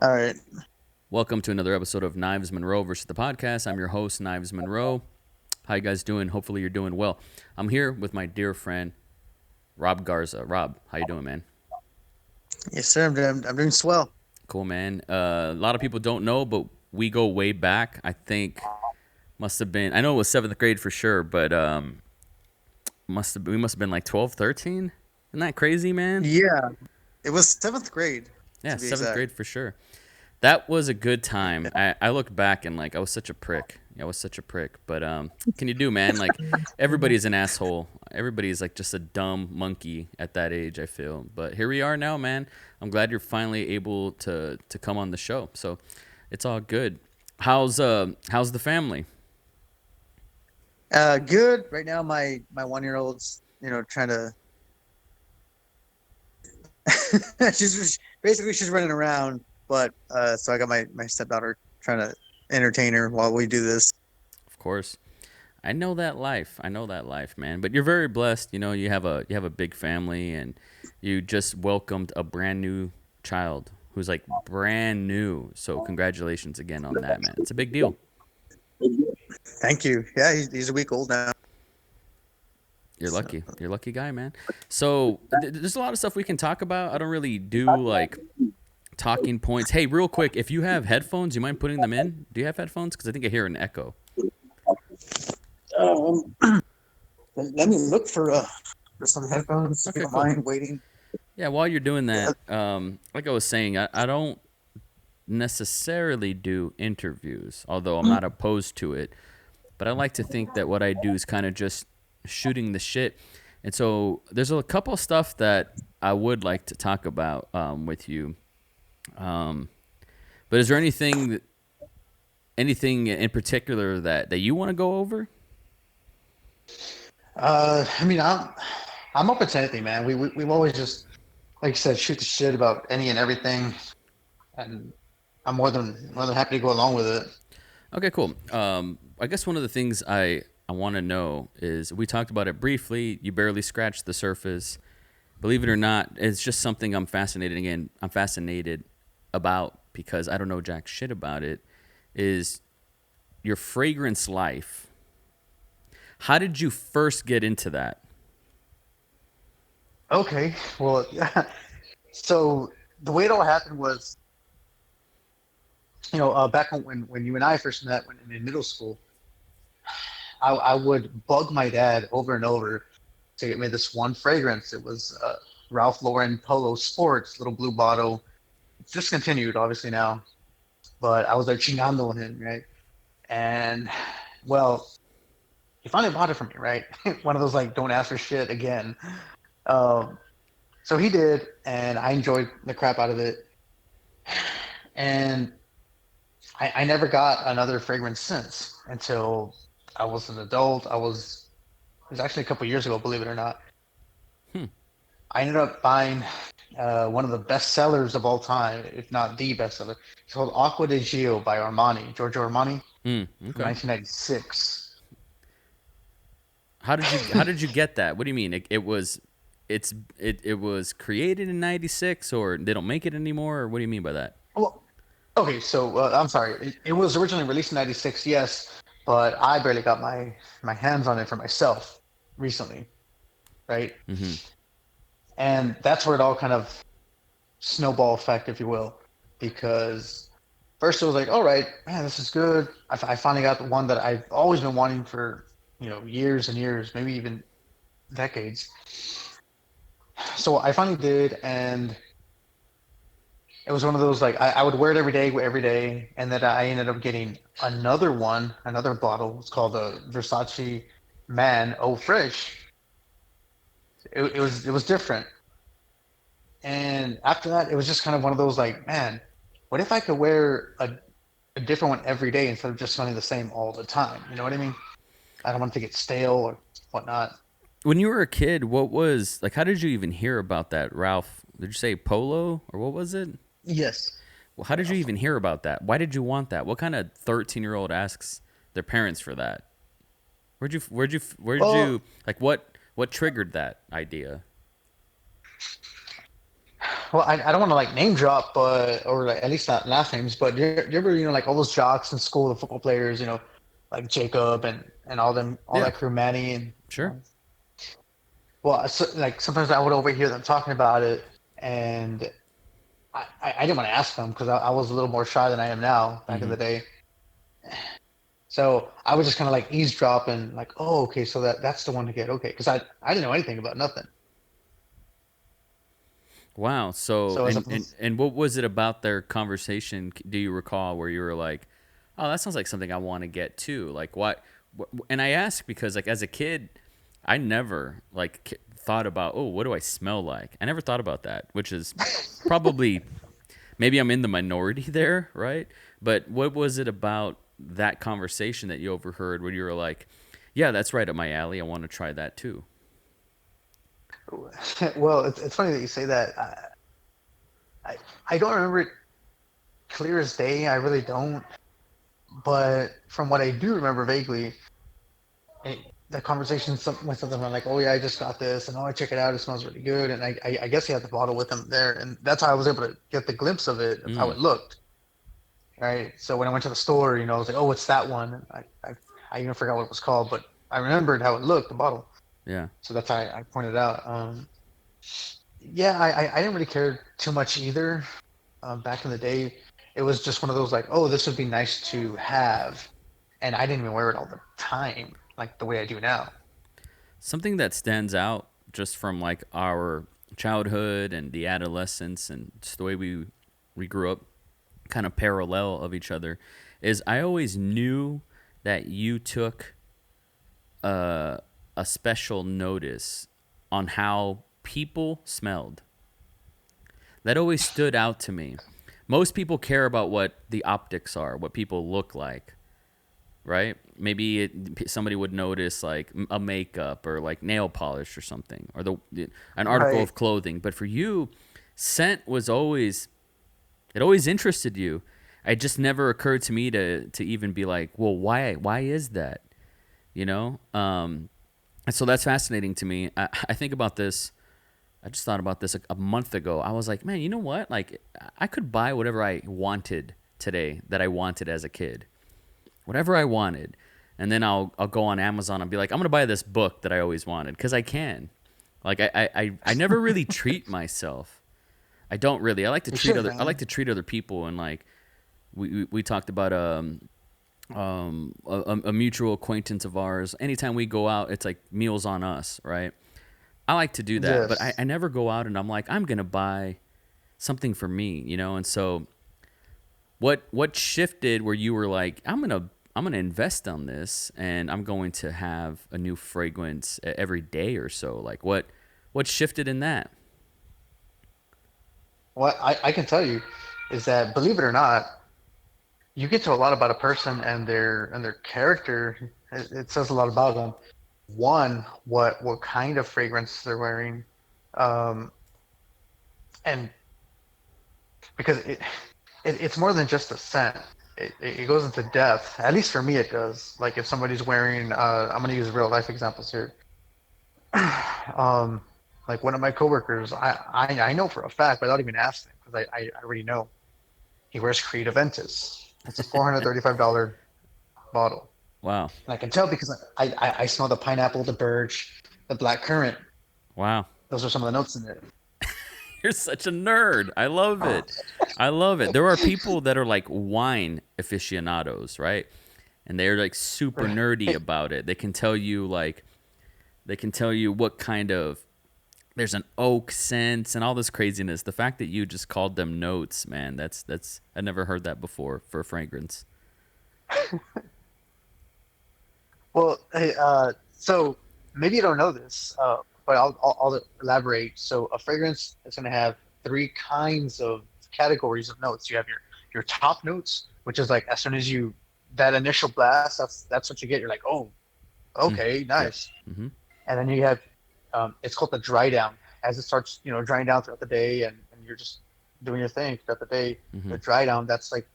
All right. Welcome to another episode of Knives Monroe versus the podcast. I'm your host, Knives Monroe. How you guys doing? Hopefully you're doing well. I'm here with my dear friend, Rob Garza. Rob, how you doing, man? Yes, sir. I'm doing swell. Cool, man. A lot of people don't know, but we go way back. I think must have been, I know it was seventh grade for sure, but we must have been like 12, 13. Isn't that crazy, man? Yeah, it was seventh grade Yeah, to be seventh exact. grade for sure. That was a good time. I look back and like I was such a prick. I was such a prick. But can you do, man? Like everybody's an asshole. Everybody's like just a dumb monkey at that age, I feel. But here we are now, man. I'm glad you're finally able to come on the show. So it's all good. How's the family? Good. Right now, my 1 year old's trying to. she's running around, but so I got my stepdaughter trying to entertain her while we do this. Of course. I know that life. I know that life, man. But you're very blessed. You have a big family, and you just welcomed a brand new child who's like brand new. So congratulations again on that, man. It's a big deal. Thank you. Yeah, he's a week old now. You're So, lucky. You're a lucky guy, man. So there's a lot of stuff we can talk about. I don't really do like talking points. Hey, real quick, if you have headphones, you mind putting them in? Do you have headphones? Because I think I hear an echo. um, let me look for some headphones. If you Okay, don't cool. mind waiting. Yeah, while you're doing that, like I was saying, I don't necessarily do interviews, although I'm not opposed to it. But I like to think that what I do is kind of just shooting the shit. And so there's a couple of stuff that I would like to talk about with you. Um, but is there anything in particular that you want to go over? I mean, I'm open to anything, man. We've always just, like you said, shoot the shit about any and everything, and I'm more than happy to go along with it. Okay, cool. I guess one of the things I want to know is we talked about it briefly. You barely scratched the surface. Believe it or not, it's just something I'm fascinated about because I don't know jack shit about it. Is your fragrance life? How did you first get into that? Okay, well, yeah. So the way it all happened was, back when you and I first met when in middle school, I would bug my dad over and over to get me this one fragrance. It was Ralph Lauren Polo Sports, little blue bottle. It's discontinued, obviously now, but I was like chingando on him, right? And well, he finally bought it for me, right? One of those like don't ask for shit again. Um, so he did, and I enjoyed the crap out of it. And I never got another fragrance since until I was an adult. It was actually a couple years ago, believe it or not. Hmm. I ended up buying one of the best sellers of all time, if not the best seller. It's called Acqua di Gio by Armani, Giorgio Armani Mm, from okay. 1996. How did you get that? What do you mean? It was created in '96, or they don't make it anymore, or what do you mean by that? Well, okay, so I'm sorry. It was originally released in '96, yes, but I barely got my hands on it for myself recently, right? Mm-hmm. And that's where it all kind of snowball effect, if you will, because first it was like, all right, man, this is good. I finally got the one that I've always been wanting for years and years, maybe even decades. So I finally did, and it was one of those like I would wear it every day, and then I ended up getting another one, another bottle. It's called the Versace Man Eau Fresh. It was different, and after that, it was just kind of one of those like, man, what if I could wear a different one every day instead of just smelling the same all the time? You know what I mean? I don't want it to get stale or whatnot. When you were a kid, what was like? How did you even hear about that, Ralph? Did you say Polo or what was it? Yes. Well, how did you even hear about that? Why did you want that? What kind of 13-year-old asks their parents for that? Where'd you Well, like what triggered that idea? well, I don't want to like name drop, but or like, at least not last names, but you ever like all those jocks in school, the football players, like Jacob and all them, all Yeah, that crew, Manny and sure. well, so, like sometimes I would overhear them talking about it, and I didn't want to ask them because I was a little more shy than I am now back in Mm-hmm. the day. So I was just kind of like eavesdropping, like, oh, okay, so that's the one to get, okay, because I didn't know anything about nothing. Wow. So, So as a and what was it about their conversation? Do you recall where you were like, "Oh, that sounds like something I want to get too." Like what? And I ask because, like, as a kid, I never like thought about, "Oh, what do I smell like?" I never thought about that, which is probably maybe I'm in the minority there, right? But what was it about that conversation that you overheard where you were like, "Yeah, that's right up my alley. I want to try that too." well, it's funny that you say that. I I don't remember it clear as day. I really don't. But from what I do remember vaguely, it, the conversation went something like, "Oh yeah, I just got this," and "Oh, I check it out. It smells really good." And I guess he had the bottle with him there, and that's how I was able to get the glimpse of it, of how Mm, it looked. Right. So when I went to the store, I was like, "Oh, it's that one." And I even forgot what it was called, but I remembered how it looked, the bottle. yeah. So that's how I pointed out. Yeah, I didn't really care too much either. Back in the day, it was just one of those like, "Oh, this would be nice to have," and I didn't even wear it all the time, like the way I do now. Something that stands out just from like our childhood and the adolescence and just the way we grew up kind of parallel of each other is I always knew that you took a, a special notice on how people smelled. That always stood out to me. Most people care about what the optics are, what people look like, right? Maybe somebody would notice like a makeup or like nail polish or something, or an article Right. of clothing. But for you, scent was always it always interested you. It just never occurred to me to even be like, well, why is that? You know, and so that's fascinating to me. I think about this. I just thought about this a month ago. I was like, man, you know what? Like, I could buy whatever I wanted today that I wanted as a kid, whatever I wanted, and then I'll go on Amazon and be like, I'm gonna buy this book that I always wanted because I can. Like, I never really treat myself. I don't really. You should, I like man. to treat other people, and like we talked about a mutual acquaintance of ours. Anytime we go out, it's like meals on us, right? I like to do that, but Yes. I never go out and I'm like, I'm gonna buy something for me, you know. And so what shifted where you were like, I'm gonna invest on this and I'm going to have a new fragrance every day or so. Like what shifted in that? What I can tell you is that, believe it or not, you get to a lot about a person and their character. It says a lot about them. One, what kind of fragrance they're wearing, um, and because it's more than just a scent. It goes into depth. At least for me, it does. Like if somebody's wearing, I'm gonna use real life examples here. Um, like one of my coworkers, I know for a fact without even asking because I already know he wears Creed Aventus. It's a $435 bottle. Wow. And I can tell because I smell the pineapple, the birch, the black currant. Wow. Those are some of the notes in it. You're such a nerd. I love it. I love it. There are people that are like wine aficionados, right? And they're like super nerdy about it. They can tell you what kind of there's an oak scent and all this craziness. The fact that you just called them notes, man, that's I never heard that before for fragrance. Well, hey, so maybe you don't know this, but I'll elaborate. So a fragrance is going to have three kinds of categories of notes. You have your top notes, which is like as soon as you that initial blast, that's what you get. You're like, oh, Mm. okay, Yep. nice. Mm-hmm. And then you have it's called the dry down. As it starts, drying down throughout the day, and you're just doing your thing throughout the day. Mm-hmm. The dry down, that's like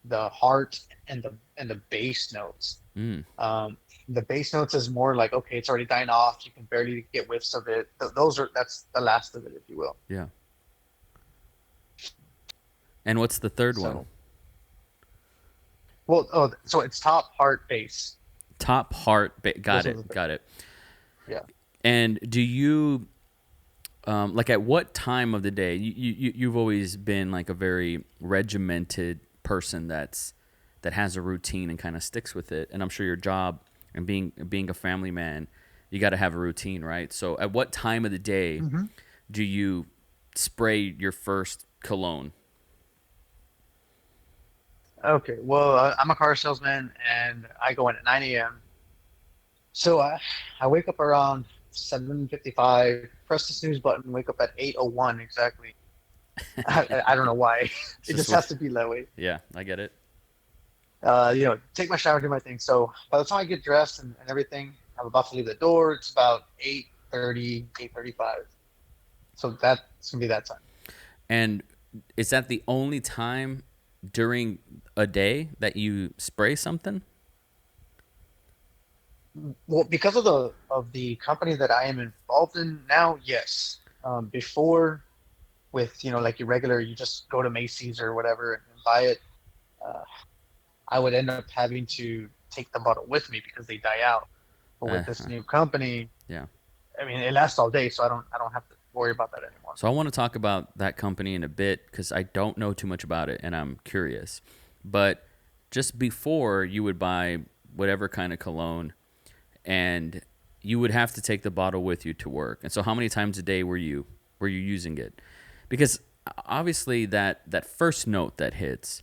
the heart and the bass notes. Mm. Um, the bass notes is more like, okay, it's already dying off. You can barely get whiffs of it. That's the last of it, if you will. Yeah. And what's the third one? So, well, oh, so it's top, heart, base. Top heart. Got Those are it. the three. Got it. Yeah. And do you like at what time of the day you've always been like a very regimented person that has a routine and kind of sticks with it, and I'm sure your job and being a family man, you got to have a routine, right? So at what time of the day hmm do you spray your first cologne? Okay. Well, I'm a car salesman, and I go in at 9 a.m. So I wake up around 7:55, press the snooze button, wake up at 8:01 exactly. I don't know why. It's It just just what. has to be that way. Yeah, I get it. Take my shower, do my thing. So by the time I get dressed and everything, I'm about to leave the door. It's about 8:30, 8:35. So that's gonna be that time. And is that the only time during a day that you spray something? Well, because of the company that I am involved in now, yes. Before, with like your regular, you just go to Macy's or whatever and buy it. Uh, I would end up having to take the bottle with me because they die out. But with this Uh, new company, yeah. I mean, it lasts all day, so I don't have to worry about that anymore. So I want to talk about that company in a bit because I don't know too much about it and I'm curious. But just before you would buy whatever kind of cologne, and you would have to take the bottle with you to work. And so how many times a day were you using it? Because obviously that first note that hits,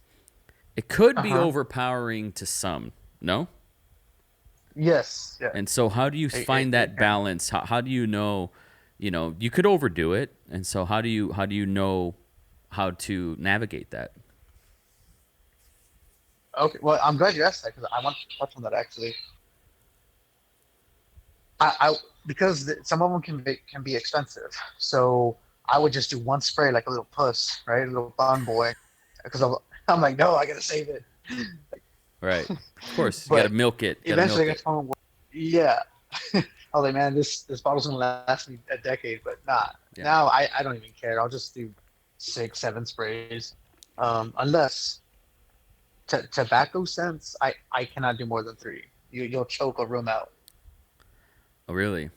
it could be Uh-huh. overpowering to some, no? Yes. Yeah. And so how do you It find it that can. balance? How do you know, you could overdo it. And so how do you know how to navigate that? Okay. Well, I'm glad you asked that because I want to touch on that actually. I because some of them can be expensive. So I would just do one spray like a little puss, right? A little fun boy. Because I'm like, no, I gotta save it. Right. Of course, you got to But milk it. Got to eventually milk I got it. to point where, yeah. I was like, man, this bottle's gonna last me a decade, but nah. Yeah. Now I don't even care. I'll just do 6, 7 sprays. Unless tobacco scents, I cannot do more than three. You'll choke a room out. Oh, really?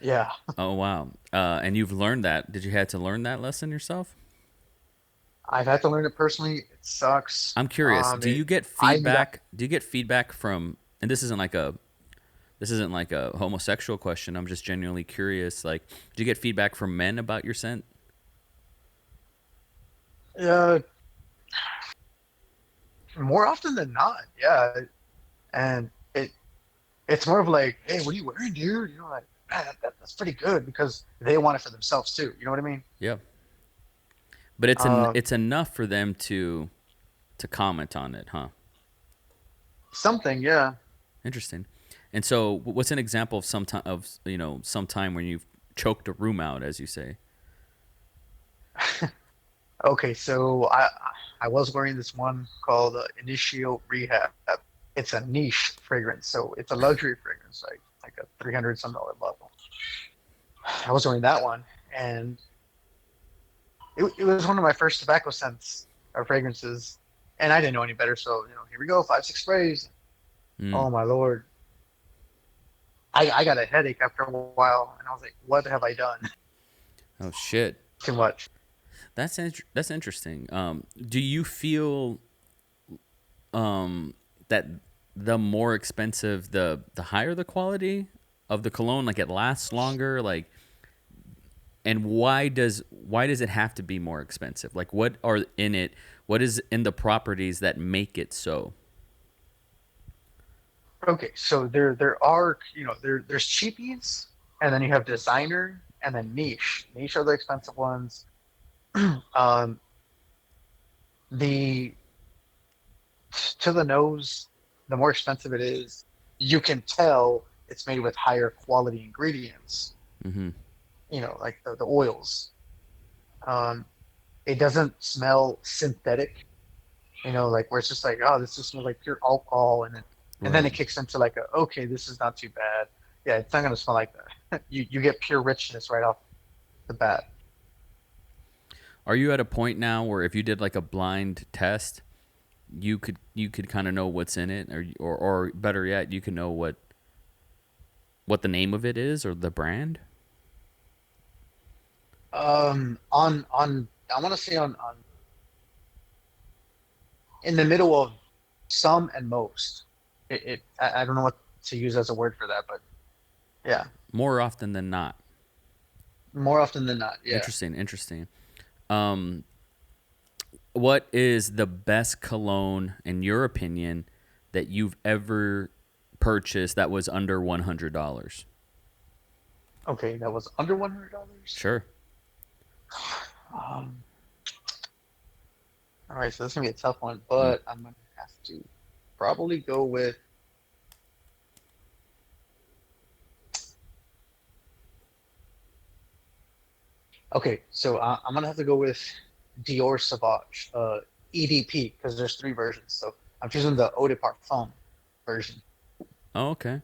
Yeah. Oh, wow. And you've learned that. Did you have to learn that lesson yourself? I've had to learn it personally. It sucks. I'm curious. I meet up. Do you get feedback from, and this isn't like a homosexual question. I'm just genuinely curious. Like, do you get feedback from men about your scent? Uh, More often than not, yeah. And it's more of like, hey, what are you wearing, dude? Like, man, that's pretty good because they want it for themselves too. You know what I mean? Yeah. But Um, it's enough for them to comment on it, huh? Something, yeah. Interesting. And so, what's an example of some time when you've choked a room out, as you say? Okay, so I was wearing this one called Initio Rehab. It's a niche fragrance, so it's a luxury fragrance, like a 300 some dollar bottle. I was wearing that one, and it was one of my first tobacco scents or fragrances, and I didn't know any better. So here we go, 5, 6 sprays. Mm. Oh my lord, I got a headache after a while, and I was like, what have I done? Oh shit. Too much. That's interesting. Do you feel that the more expensive, the higher the quality of the cologne, like it lasts longer, like, and why does it have to be more expensive? Like, what are in it? What is in the properties that make it so? Okay, so there are there's cheapies, and then you have designer, and then niche. Niche are the expensive ones. Um, the to the nose, the more expensive it is, you can tell it's made with higher quality ingredients. Mm-hmm. Like the oils. Um, it doesn't smell synthetic. Like where it's just like, oh, this just smells like pure alcohol, and then Right. it kicks into like okay, this is not too bad. Yeah, it's not gonna smell like that. You get pure richness right off the bat. Are you at a point now where if you did like a blind test, you could kind of know what's in it, or better yet, you can know what the name of it is or the brand? On I want to say on in the middle of some and most. I don't know what to use as a word for that, but yeah, More often than not. more often than not, yeah. Interesting, interesting. Um, what is the best cologne in your opinion that you've ever purchased that was under $100? Okay, that was under $100. Sure. Um, all right, so this is gonna be a tough one, Mm. but I'm gonna have to probably go with. Okay, so I'm gonna have to go with Dior Sauvage, EDP, because there's three versions. So I'm choosing the Eau de Parfum version. Oh, okay.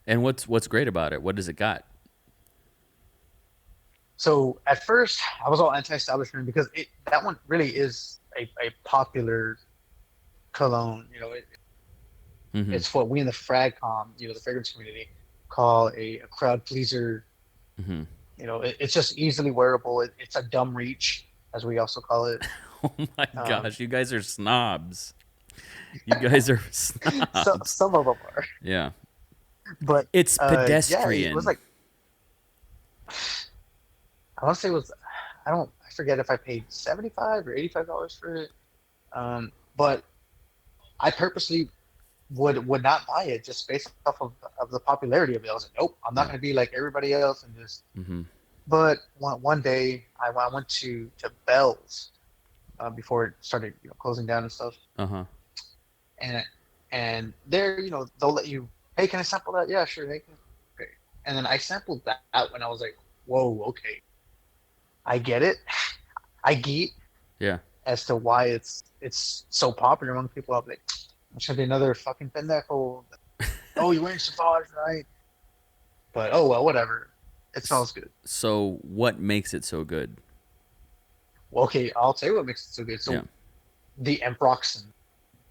And what's great about it? What does it got? So at first, I was all anti-establishment because that one really is a popular cologne. Mm-hmm. It's what we in the fragcom, the fragrance community, call a crowd pleaser. Mm-hmm. It's just easily wearable. It's a dumb reach, as we also call it. Oh my Um, gosh, you guys are snobs. You guys are so snobs. some of them are, Yeah. but It's yeah, it was pedestrian. like I want to say it was I forget if I paid $75 or $85 for it. But I purposely would not buy it just based off of the popularity of it. I was like, nope, I'm not Yeah. going to be like everybody else and just. Mm-hmm. But one day I went to Bell's before it started closing down and stuff, Uh-huh. and there they'll let you, hey, can I sample that? Yeah, sure. Hey, okay. And then I sampled that out and I was like, whoa, okay, I get it. I get Yeah. as to why it's so popular among people. I'm like, it should be another fucking pendejo. Oh, you're wearing Sauvage, right? But oh well, whatever. It smells good. So what makes it so good? Well, okay, I'll tell you what makes it so good. Yeah. So the ambroxan,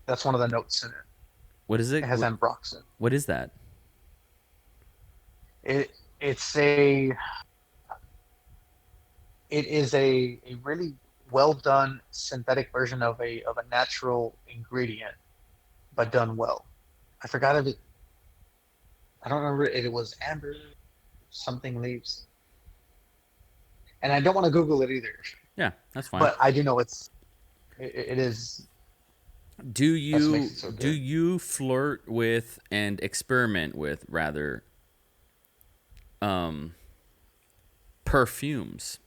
that's one of the notes in it. What is It it? has ambroxan. What is that? It it's a it is a really well done synthetic version of a natural ingredient, but done well. I forgot if it. I don't remember if it was amber, something leaves, and I don't want to Google it either. Yeah, that's fine. But I do know it is. Do That's what makes you it so do good. you flirt with and experiment with rather um perfumes?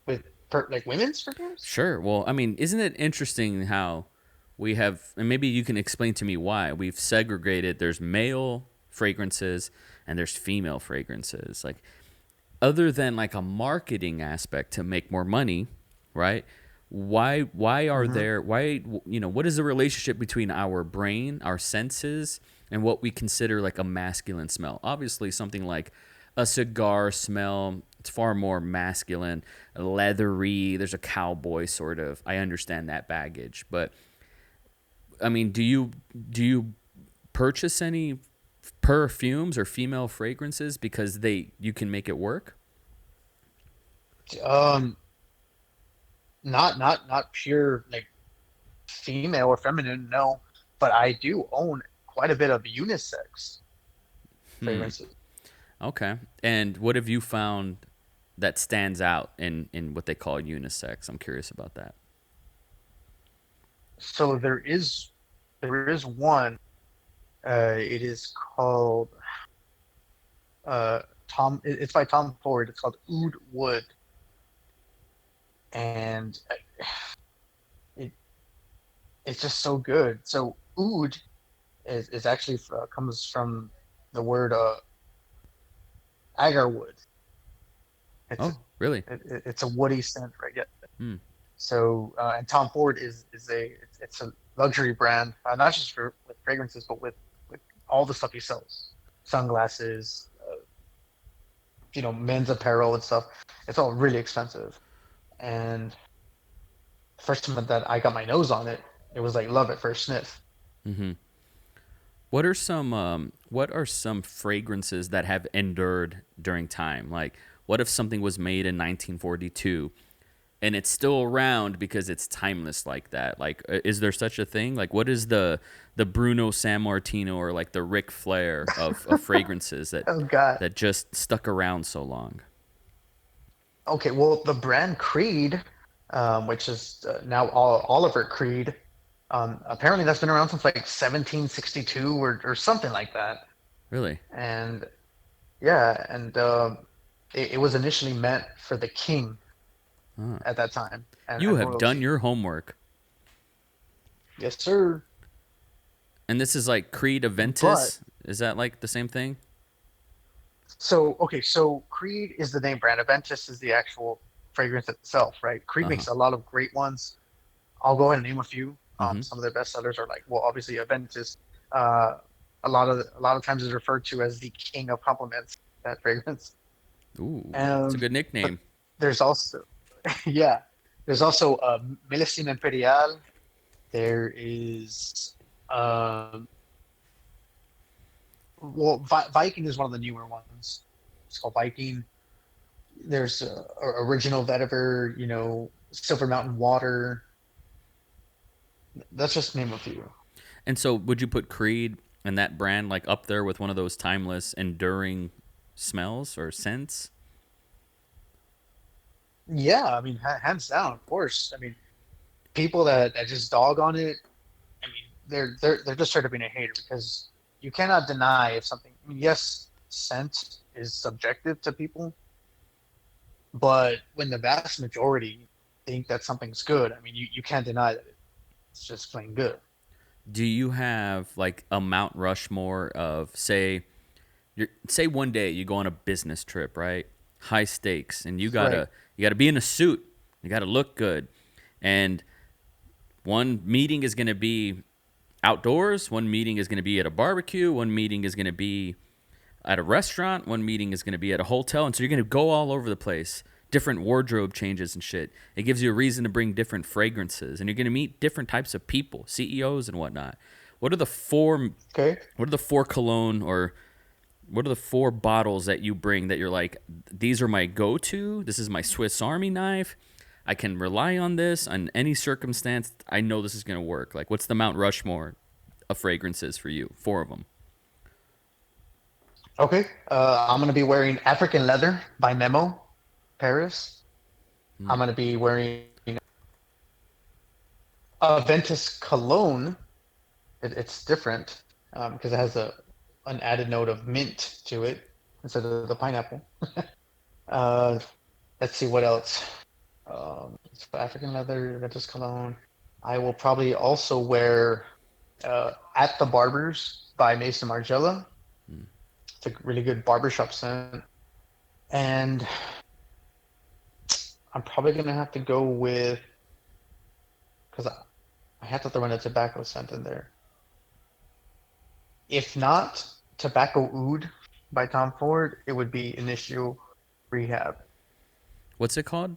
With like women's perfumes. Sure. Well, I mean, isn't it interesting how we have, and maybe you can explain to me why we've segregated, there's male fragrances and there's female fragrances. Like, other than like a marketing aspect to make more money, right? Why are Hmm. there why what is the relationship between our brain, our senses, and what we consider like a masculine smell? Obviously, something like a cigar smell, it's far more masculine, leathery. There's a cowboy sort of. I understand that baggage, but I mean, do you purchase any perfumes or female fragrances because they you can make it work? Um, not pure like female or feminine, no, but I do own quite a bit of unisex Hmm. fragrances. Okay. And what have you found that stands out in what they call unisex? I'm curious about that. So there is one. It is called Tom. It's by Tom Ford. It's called Oud Wood, and it it's just so good. So oud is actually comes from the word agar wood. It's a, Oh, really? it's a woody scent, right? Yeah. Hmm. So and Tom Ford is it's a luxury brand, not just for with fragrances, but with all the stuff he sells, sunglasses, men's apparel and stuff. It's all really expensive. And the first time that I got my nose on it, it was like love at first sniff. Mm-hmm. What are some fragrances that have endured during time? Like, what if something was made in 1942 and it's still around because it's timeless like that? Like, is there such a thing? Like, what is the Bruno San Martino or like the Ric Flair of fragrances Oh God. that just stuck around so long? Okay, well, the brand Creed, which is now Oliver Creed, apparently that's been around since like 1762 or something like that. Really? And yeah, and it was initially meant for the king Huh. at that time You and have done royalty. your homework. Yes, sir. And this is like Creed But Aventus. Is that like the same thing? so okay, so Creed is the name brand. Aventus is the actual fragrance itself, right? Creed Uh huh. makes a lot of great ones. I'll go ahead and name a few. Mm-hmm. Some of their best sellers are like, well, obviously Aventus. Uh, a lot of times is referred to as the king of compliments. That fragrance. Ooh, it's a Um, good but nickname. there's also, yeah, there's also Millesime Imperial. There is, um, well, Viking is one of the newer ones. It's called Viking. There's original vetiver, Silver Mountain Water. That's just to name a few. And so, would you put Creed and that brand like up there with one of those timeless, enduring smells or scents? Yeah, I mean, hands down, of course. I mean, people that just dog on it, I mean, they're just sort of being a hater because you cannot deny if something. I mean, yes, scent is subjective to people, but when the vast majority think that something's good, I mean, you can't deny that it's just plain good. Do you have like a Mount Rushmore of say one day you go on a business trip, right? High stakes, and Right. you gotta be in a suit, you gotta look good, and one meeting is gonna be outdoors, one meeting is gonna be at a barbecue, one meeting is gonna be at a restaurant, one meeting is going to be at a hotel, and so you're going to go all over the place, different wardrobe changes and shit. It gives you a reason to bring different fragrances, and you're going to meet different types of people, CEOs and whatnot. What are the four? Okay. What are the four cologne or what are the four bottles that you bring that you're like, these are my go-to? This is my Swiss Army knife. I can rely on this on any circumstance. I know this is going to work. Like, what's the Mount Rushmore of fragrances for you? Four of them. Okay. I'm gonna be wearing African Leather by Memo, Paris. I'm gonna be wearing Ventus Cologne. It's different because it has an added note of mint to it instead of the pineapple. Uh, let's see what else. So African leather, Ventus cologne. I will probably also wear At the Barbers by Mason Margiela. It's a really good barbershop scent. And I'm probably gonna have to go with because I have to throw in a tobacco scent in there. If not Tobacco Oud by Tom Ford, it would be Initial Rehab. What's it called?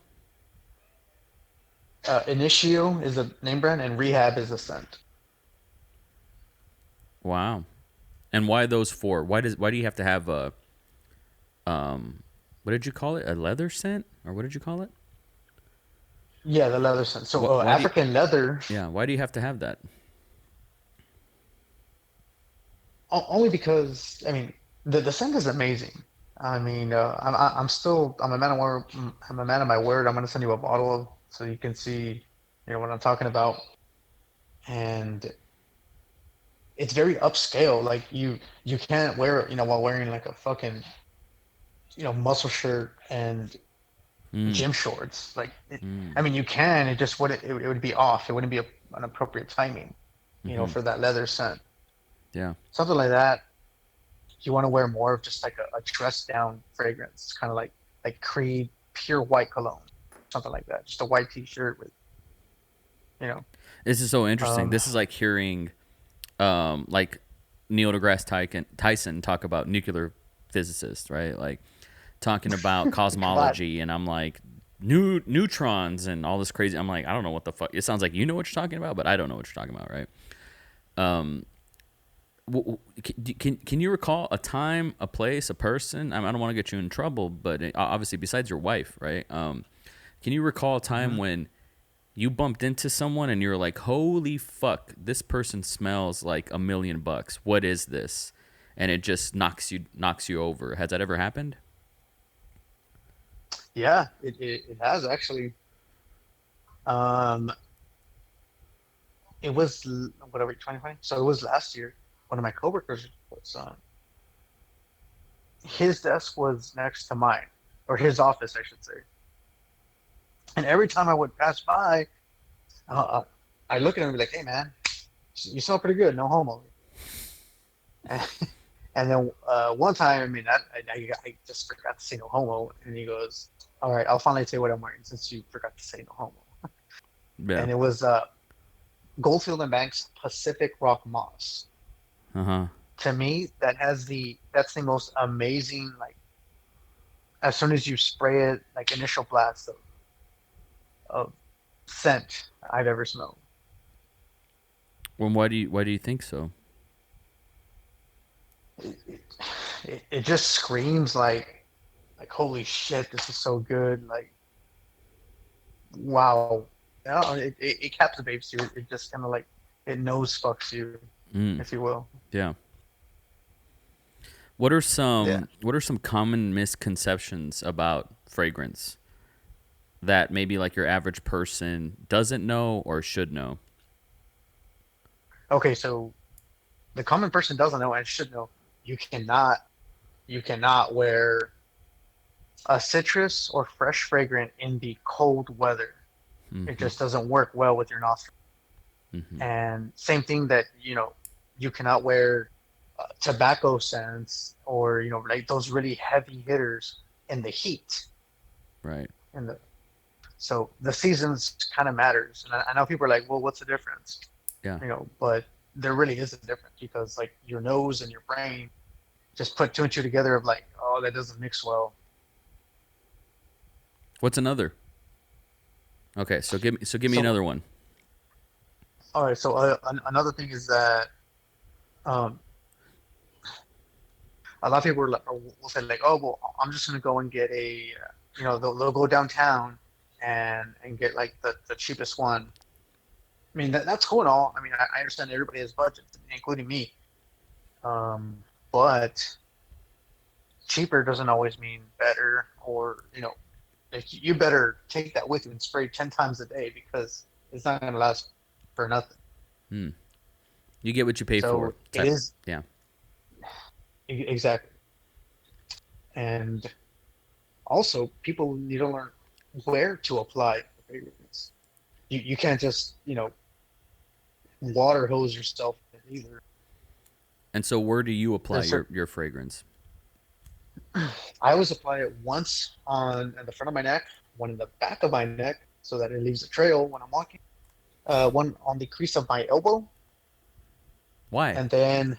Initio is a name brand, and Rehab is a scent. Wow. And why those four? Why do you have to have a what did you call it? A leather scent or what did you call it? Yeah, the leather scent. So What why do you, African leather, yeah, why do you have to have that? only because I mean the scent is amazing. I mean, I'm a man of word. I'm a man of my word. I'm gonna send you a bottle so you can see, what I'm talking about. And it's very upscale. Like you can't wear it, while wearing like a fucking, muscle shirt and Mm, gym shorts. Like, mm, I mean, you can. It just wouldn't. It would be off. It wouldn't be an appropriate timing, mm-hmm. for that leather scent. Yeah. Something like that. You want to wear more of just like a dress down fragrance, kind of like Creed pure white cologne, something like that. Just a white T-shirt with, you know. This is so interesting. Um, This is like hearing like Neil deGrasse Tyson talk about nuclear physicists, right? Like talking about God, cosmology and I'm like neutrons and all this crazy. I'm like, I don't know what the fuck. It sounds like you know what you're talking about, but I don't know what you're talking about, right? Um, can you recall a time, a place, a person? I don't want to get you in trouble, but obviously, besides your wife, right? Can you recall a time Hmm. when you bumped into someone and you're like, "Holy fuck, this person smells like $1 million. What is this?" And it just knocks you over. Has that ever happened? Yeah, it has actually. Um, it was whatever 2020. So it was last year. One of my coworkers was his desk was next to mine, or his office, I should say. And every time I would pass by, uh, I look at him and be like, "Hey, man, you smell pretty good. No homo." And, and then one time, I mean, I just forgot to say no homo, and he goes, "All right, I'll finally tell you what I'm wearing since you forgot to say no homo." Yeah. And it was Goldfield and Banks Pacific Rock Moss. Uh huh. To me, that's the most amazing, like, as soon as you spray it, like, initial blast of scent I've ever smelled. Well, why do you think so? It just screams like holy shit, this is so good. Like, wow. Yeah, it captivates you. It just kind of like it nose fucks you, Mm, if you will. yeah. What are Yeah. some common misconceptions about fragrance that maybe like your average person doesn't know or should know? Okay, so the common person doesn't know and should know you cannot you cannot wear a citrus or fresh fragrant in the cold weather. It Mm-hmm. just doesn't work well with your nostrils. Mm-hmm. And same thing that, you cannot wear tobacco scents or, like those really heavy hitters in the heat. Right. In the So the seasons kind of matters. And I know people are like, well, what's the difference? Yeah. But there really is a difference because like your nose and your brain just put two and two together of like, oh, that doesn't mix well. What's another? Okay, so give me So, another one. all right. So another thing is that um, a lot of people will say like, oh, well, I'm just gonna go and get they'll go downtown and get like the cheapest one. I mean, that's cool and all. I mean, I understand everybody has budgets, including me. But cheaper doesn't always mean better, or like, you better take that with you and spray 10 times a day because it's not gonna last for nothing. Hmm. You get what you pay for. So it Type. is Yeah. exactly. And also, people need to learn where to apply the fragrance. You can't just water hose yourself either. And so where do you apply There's your certain, your fragrance? I always apply it once on the front of my neck, one in the back of my neck, so that it leaves a trail when I'm walking. One on the crease of my elbow, Why? and then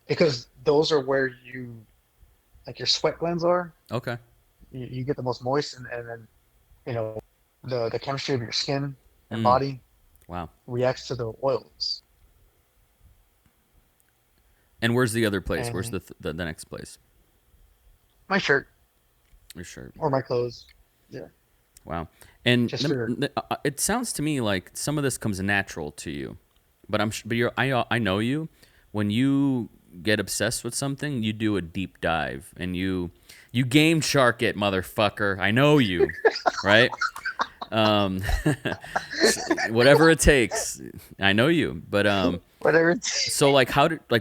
because those are where like your sweat glands are, Okay. you get the most moist, and then you know the chemistry of your skin and Mm. body Wow. reacts to the oils. And where's the other place? Where's And the next place? my shirt Your shirt. or my clothes, yeah, Wow. And just for it sounds to me like some of this comes natural to you, but I know you. When you get obsessed with something, you do a deep dive and you game shark it, motherfucker. I know you, right? Um, whatever it takes. I know you, but whatever. so like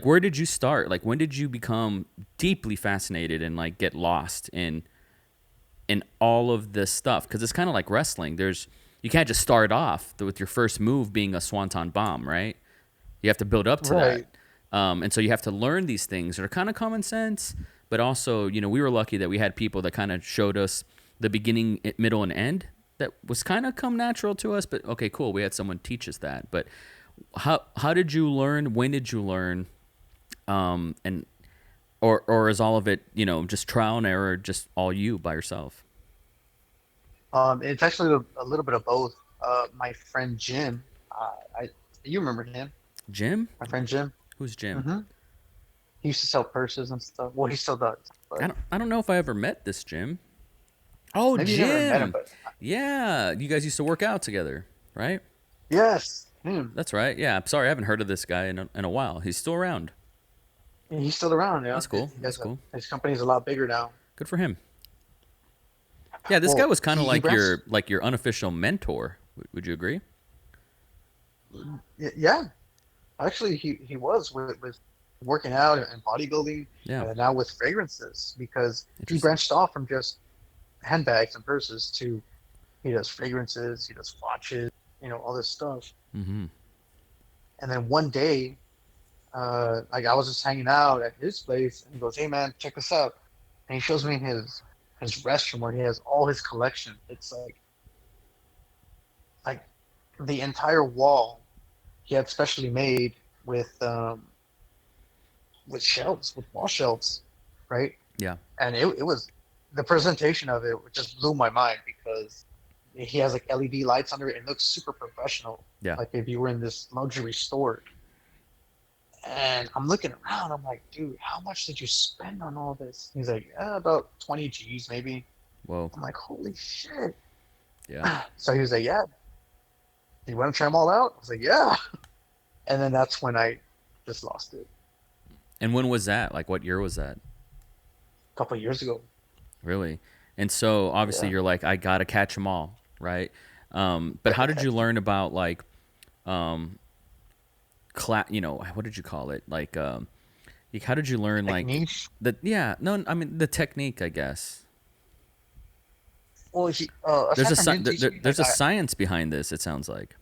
where did you start? Like when did you become deeply fascinated and like get lost in all of this stuff? Because it's kind of like wrestling. You can't just start off with your first move being a swanton bomb, right? You have to build up to that. Right. And so you have to learn these things that are kind of common sense, but also, we were lucky that we had people that kind of showed us the beginning, middle, and end that was kind of come natural to us. But okay, cool. We had someone teach us that. But how did you learn? When did you learn? And or is all of it, just trial and error, just all you by yourself? It's actually a little bit of both. My friend Jim, I you remember him? Jim? My friend Jim. Who's Jim? Mm-hmm. He used to sell purses and stuff. Well, he still does, but I don't know if I ever met this Jim. Oh, maybe you never met him. Jim. But Yeah, you guys used to work out together, right? yes, him. That's right. Yeah, I'm sorry, I haven't heard of this guy in a while. He's still around. He's still around. That's cool. He That's has cool. his company's a lot bigger now. Good for him. Yeah, this guy Well, was kind of he branched. like your unofficial mentor. Would you agree? Yeah, actually, he was with working out and bodybuilding, Yeah. and now with fragrances because he Interesting. branched off from just handbags and purses to he does fragrances, he does watches, all this stuff. Mm-hmm. And then one day, like I was just hanging out at his place, and he goes, "Hey man, check this out," and he shows me his restroom where he has all his collection. It's like the entire wall he had specially made with with shelves, with wall shelves, right? Yeah. And it was the presentation of it just blew my mind because he has like LED lights under it and it looks super professional, Yeah. like if you were in this luxury store. And I'm looking around, I'm like, dude, how much did you spend on all this? He's like, about 20 G's maybe. Whoa. I'm like, holy shit. Yeah. So he was like, yeah. You want to try them all out? I was like, yeah. And then that's when I just lost it And when was that? Like, what year was that? a couple of years ago. Really? And so obviously Yeah. you're like, I gotta catch them all, right? But how did you learn about like, um, what did you call it? How did you learn like Technique. yeah, no, I mean the technique, I guess. Well, aside from him teaching me, There's a science behind this. It sounds like.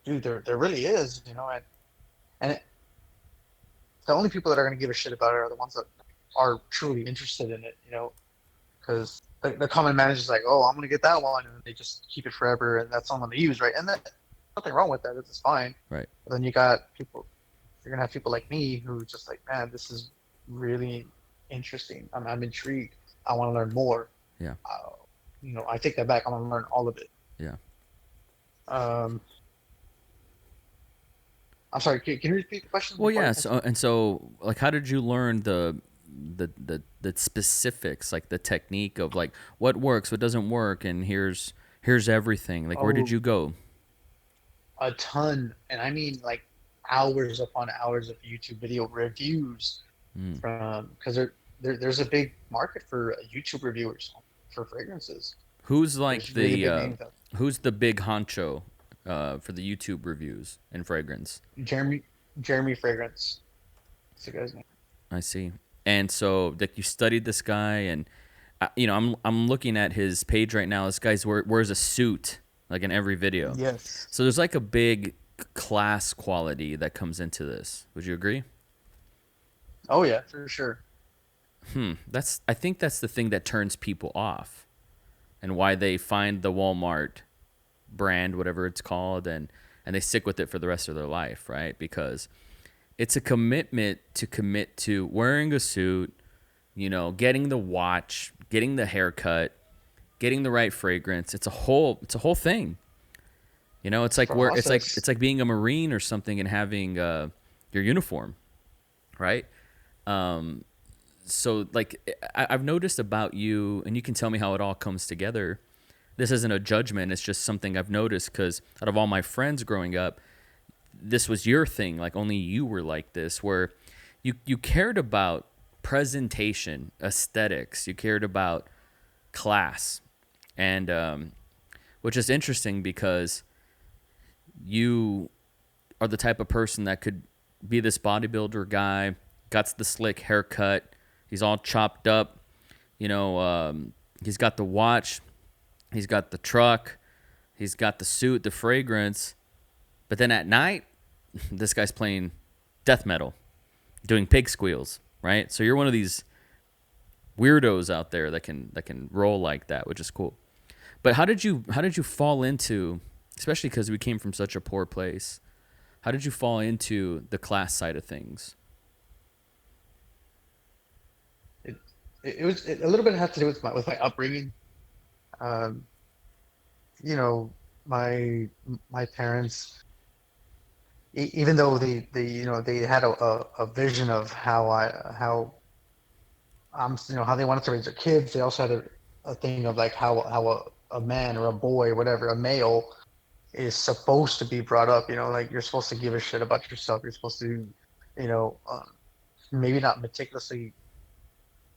dude, there really is, and the only people that are going to give a shit about it are the ones that are truly interested in it, because the common man is just like, oh, I'm going to get that one, and they just keep it forever, and that's someone they use, right? And that nothing wrong with that. It's fine. Right. But then you're going to have people like me who just like, man, this is really interesting. I'm intrigued. I want to learn more. Yeah. I take that back. I want to learn all of it. Yeah. Um, I'm sorry. Can you repeat the question Well, before I yeah. answer? So like, how did you learn the specifics, like the technique of like what works, what doesn't work, and here's everything. Like, where did Oh, you go? a ton, and I mean like hours upon hours of YouTube video reviews Mm. from because there's a big market for YouTube reviewers for fragrances. Who's like There's really big names out who's the big honcho for the YouTube reviews and fragrance? there. Jeremy Fragrance. That's the guy's name. I see. And so, like, you studied this guy, and I'm looking at his page right now. This guy's wears a suit like in every video. Yes. So there's like a big class quality that comes into this. Would you agree? Oh yeah, for sure. I think that's the thing that turns people off, and why they find the Walmart brand, whatever it's called, and they stick with it for the rest of their life, right? Because it's a commitment to commit to wearing a suit, getting the watch, getting the haircut, getting the right fragrance. It's a whole thing. It's like where Process. it's like being a Marine or something and having your uniform, right? So like I've noticed about you, and you can tell me how it all comes together. This isn't a judgment. It's just something I've noticed because out of all my friends growing up, this was your thing. Like only you were like this, where you cared about presentation, aesthetics. You cared about class, and which is interesting because you are the type of person that could be this bodybuilder guy, got the slick haircut, he's all chopped up, he's got the watch, he's got the truck, he's got the suit, the fragrance, but then at night, this guy's playing death metal, doing pig squeals, right? So you're one of these weirdos out there that can roll like that, which is cool. But how did you fall into, especially because we came from such a poor place? How did you fall into the class side of things? It, a little bit has to do with my upbringing. you know, my parents, even though they they had a vision of how how they wanted to raise their kids, they also had a thing of like how a man or a boy or whatever, a male is supposed to be brought up. Like you're supposed to give a shit about yourself. You're supposed to, you know, maybe not meticulously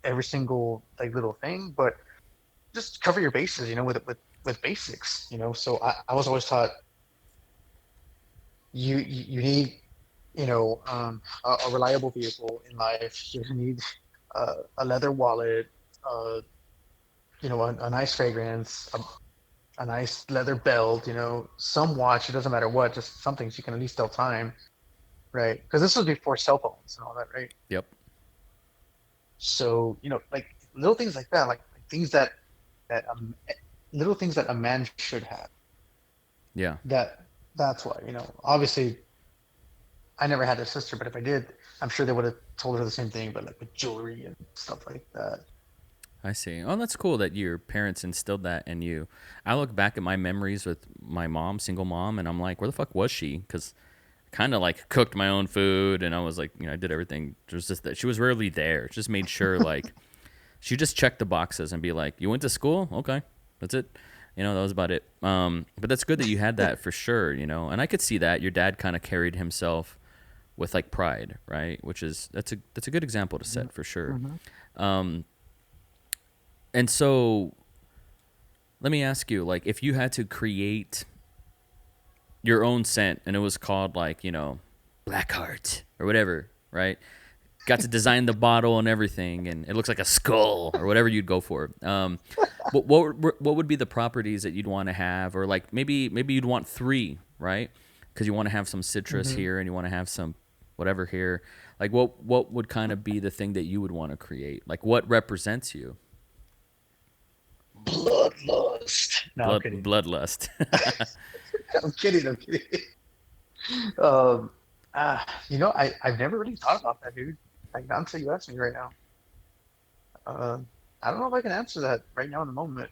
every single like little thing, but just cover your bases. With basics. So I was always taught you need a reliable vehicle in life. You need a leather wallet, uh, a nice fragrance, a nice leather belt, some watch. It doesn't matter what, just something so you can at least tell time, right? Because this was before cell phones and all that, right? Yep. So like little things like that, like things that little things that a man should have. Yeah. That that's why obviously I never had a sister, but if I did, I'm sure they would have told her the same thing, but like with jewelry and stuff like that. I see. Oh, that's cool that your parents instilled that in you. I look back at my memories with my mom, single mom, and I'm like, where the fuck was she? Because kind of like cooked my own food, and I was like, I did everything. There's just that she was rarely there. Just made sure like she just checked the boxes and be like, you went to school, okay, that's it. That was about it. But that's good that you had that for sure. And I could see that your dad kind of carried himself with like pride, right? Which is that's a good example to set for sure. Mm-hmm. Um, and so let me ask you, like, if you had to create your own scent and it was called like Blackheart or whatever, right? Got to design the bottle and everything, and it looks like a skull or whatever you'd go for. What would be the properties that you'd want to have, or like maybe you'd want three, right? Because you want to have some citrus Mm-hmm. here and you want to have some whatever here. Like what would kind of be the thing that you would want to create? Like what represents you? Bloodlust. No, I'm kidding. Bloodlust. I'm kidding. I'm kidding. Um, I've never really thought about that, dude. Like, not until you asked me right now. Uh, I don't know if I can answer that right now in the moment.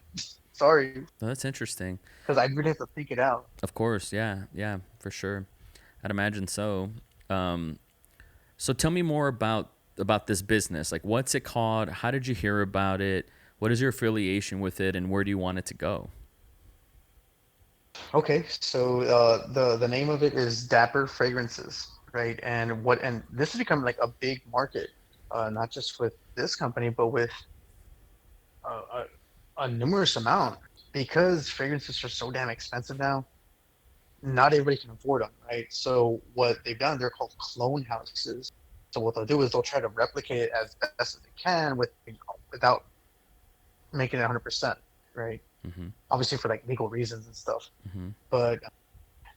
Sorry, That's interesting. because I really have to think it out. Of course, yeah, yeah, for sure. I'd imagine so. Um, so tell me more about this business. Like, what's it called? How did you hear about it? What is your affiliation with it, and where do you want it to go? Okay, so the name of it is Dapper Fragrances, right? And this has become like a big market, not just with this company, but with a numerous amount because fragrances are so damn expensive now. Not everybody can afford them, right? So what they've done, they're called clone houses. So what they'll do is they'll try to replicate it as best as they can without making it 100%, right? Mm-hmm. Obviously for like legal reasons and stuff. Mm-hmm. But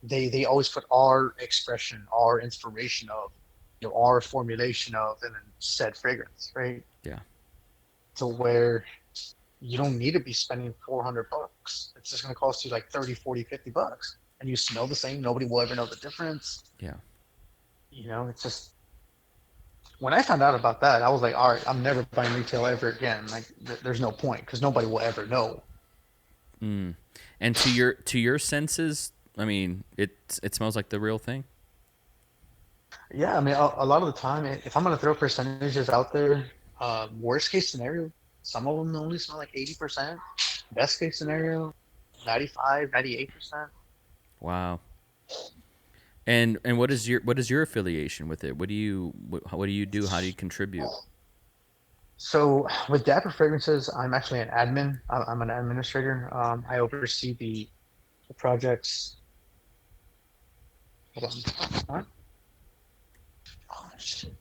they always put our expression, our inspiration of, our formulation of, and then said fragrance, right? Yeah. To where you don't need to be spending $400. It's just going to cost you like 30, 40, $50. And you smell the same. Nobody will ever know the difference. Yeah. It's just when I found out about that, I was like, all right, I'm never buying retail ever again. Like, there's no point because nobody will ever know. Mm. And to your senses, I mean, it smells like the real thing. Yeah, I mean, a lot of the time, if I'm going to throw percentages out there, worst case scenario, some of them only smell like 80%. Best case scenario, 95, 98%. Wow. And what is your affiliation with it? What do you do? How do you contribute? So with Dapper Fragrances, I'm actually an admin. I'm an administrator. I oversee the projects. Hold on. What? Oh, shit.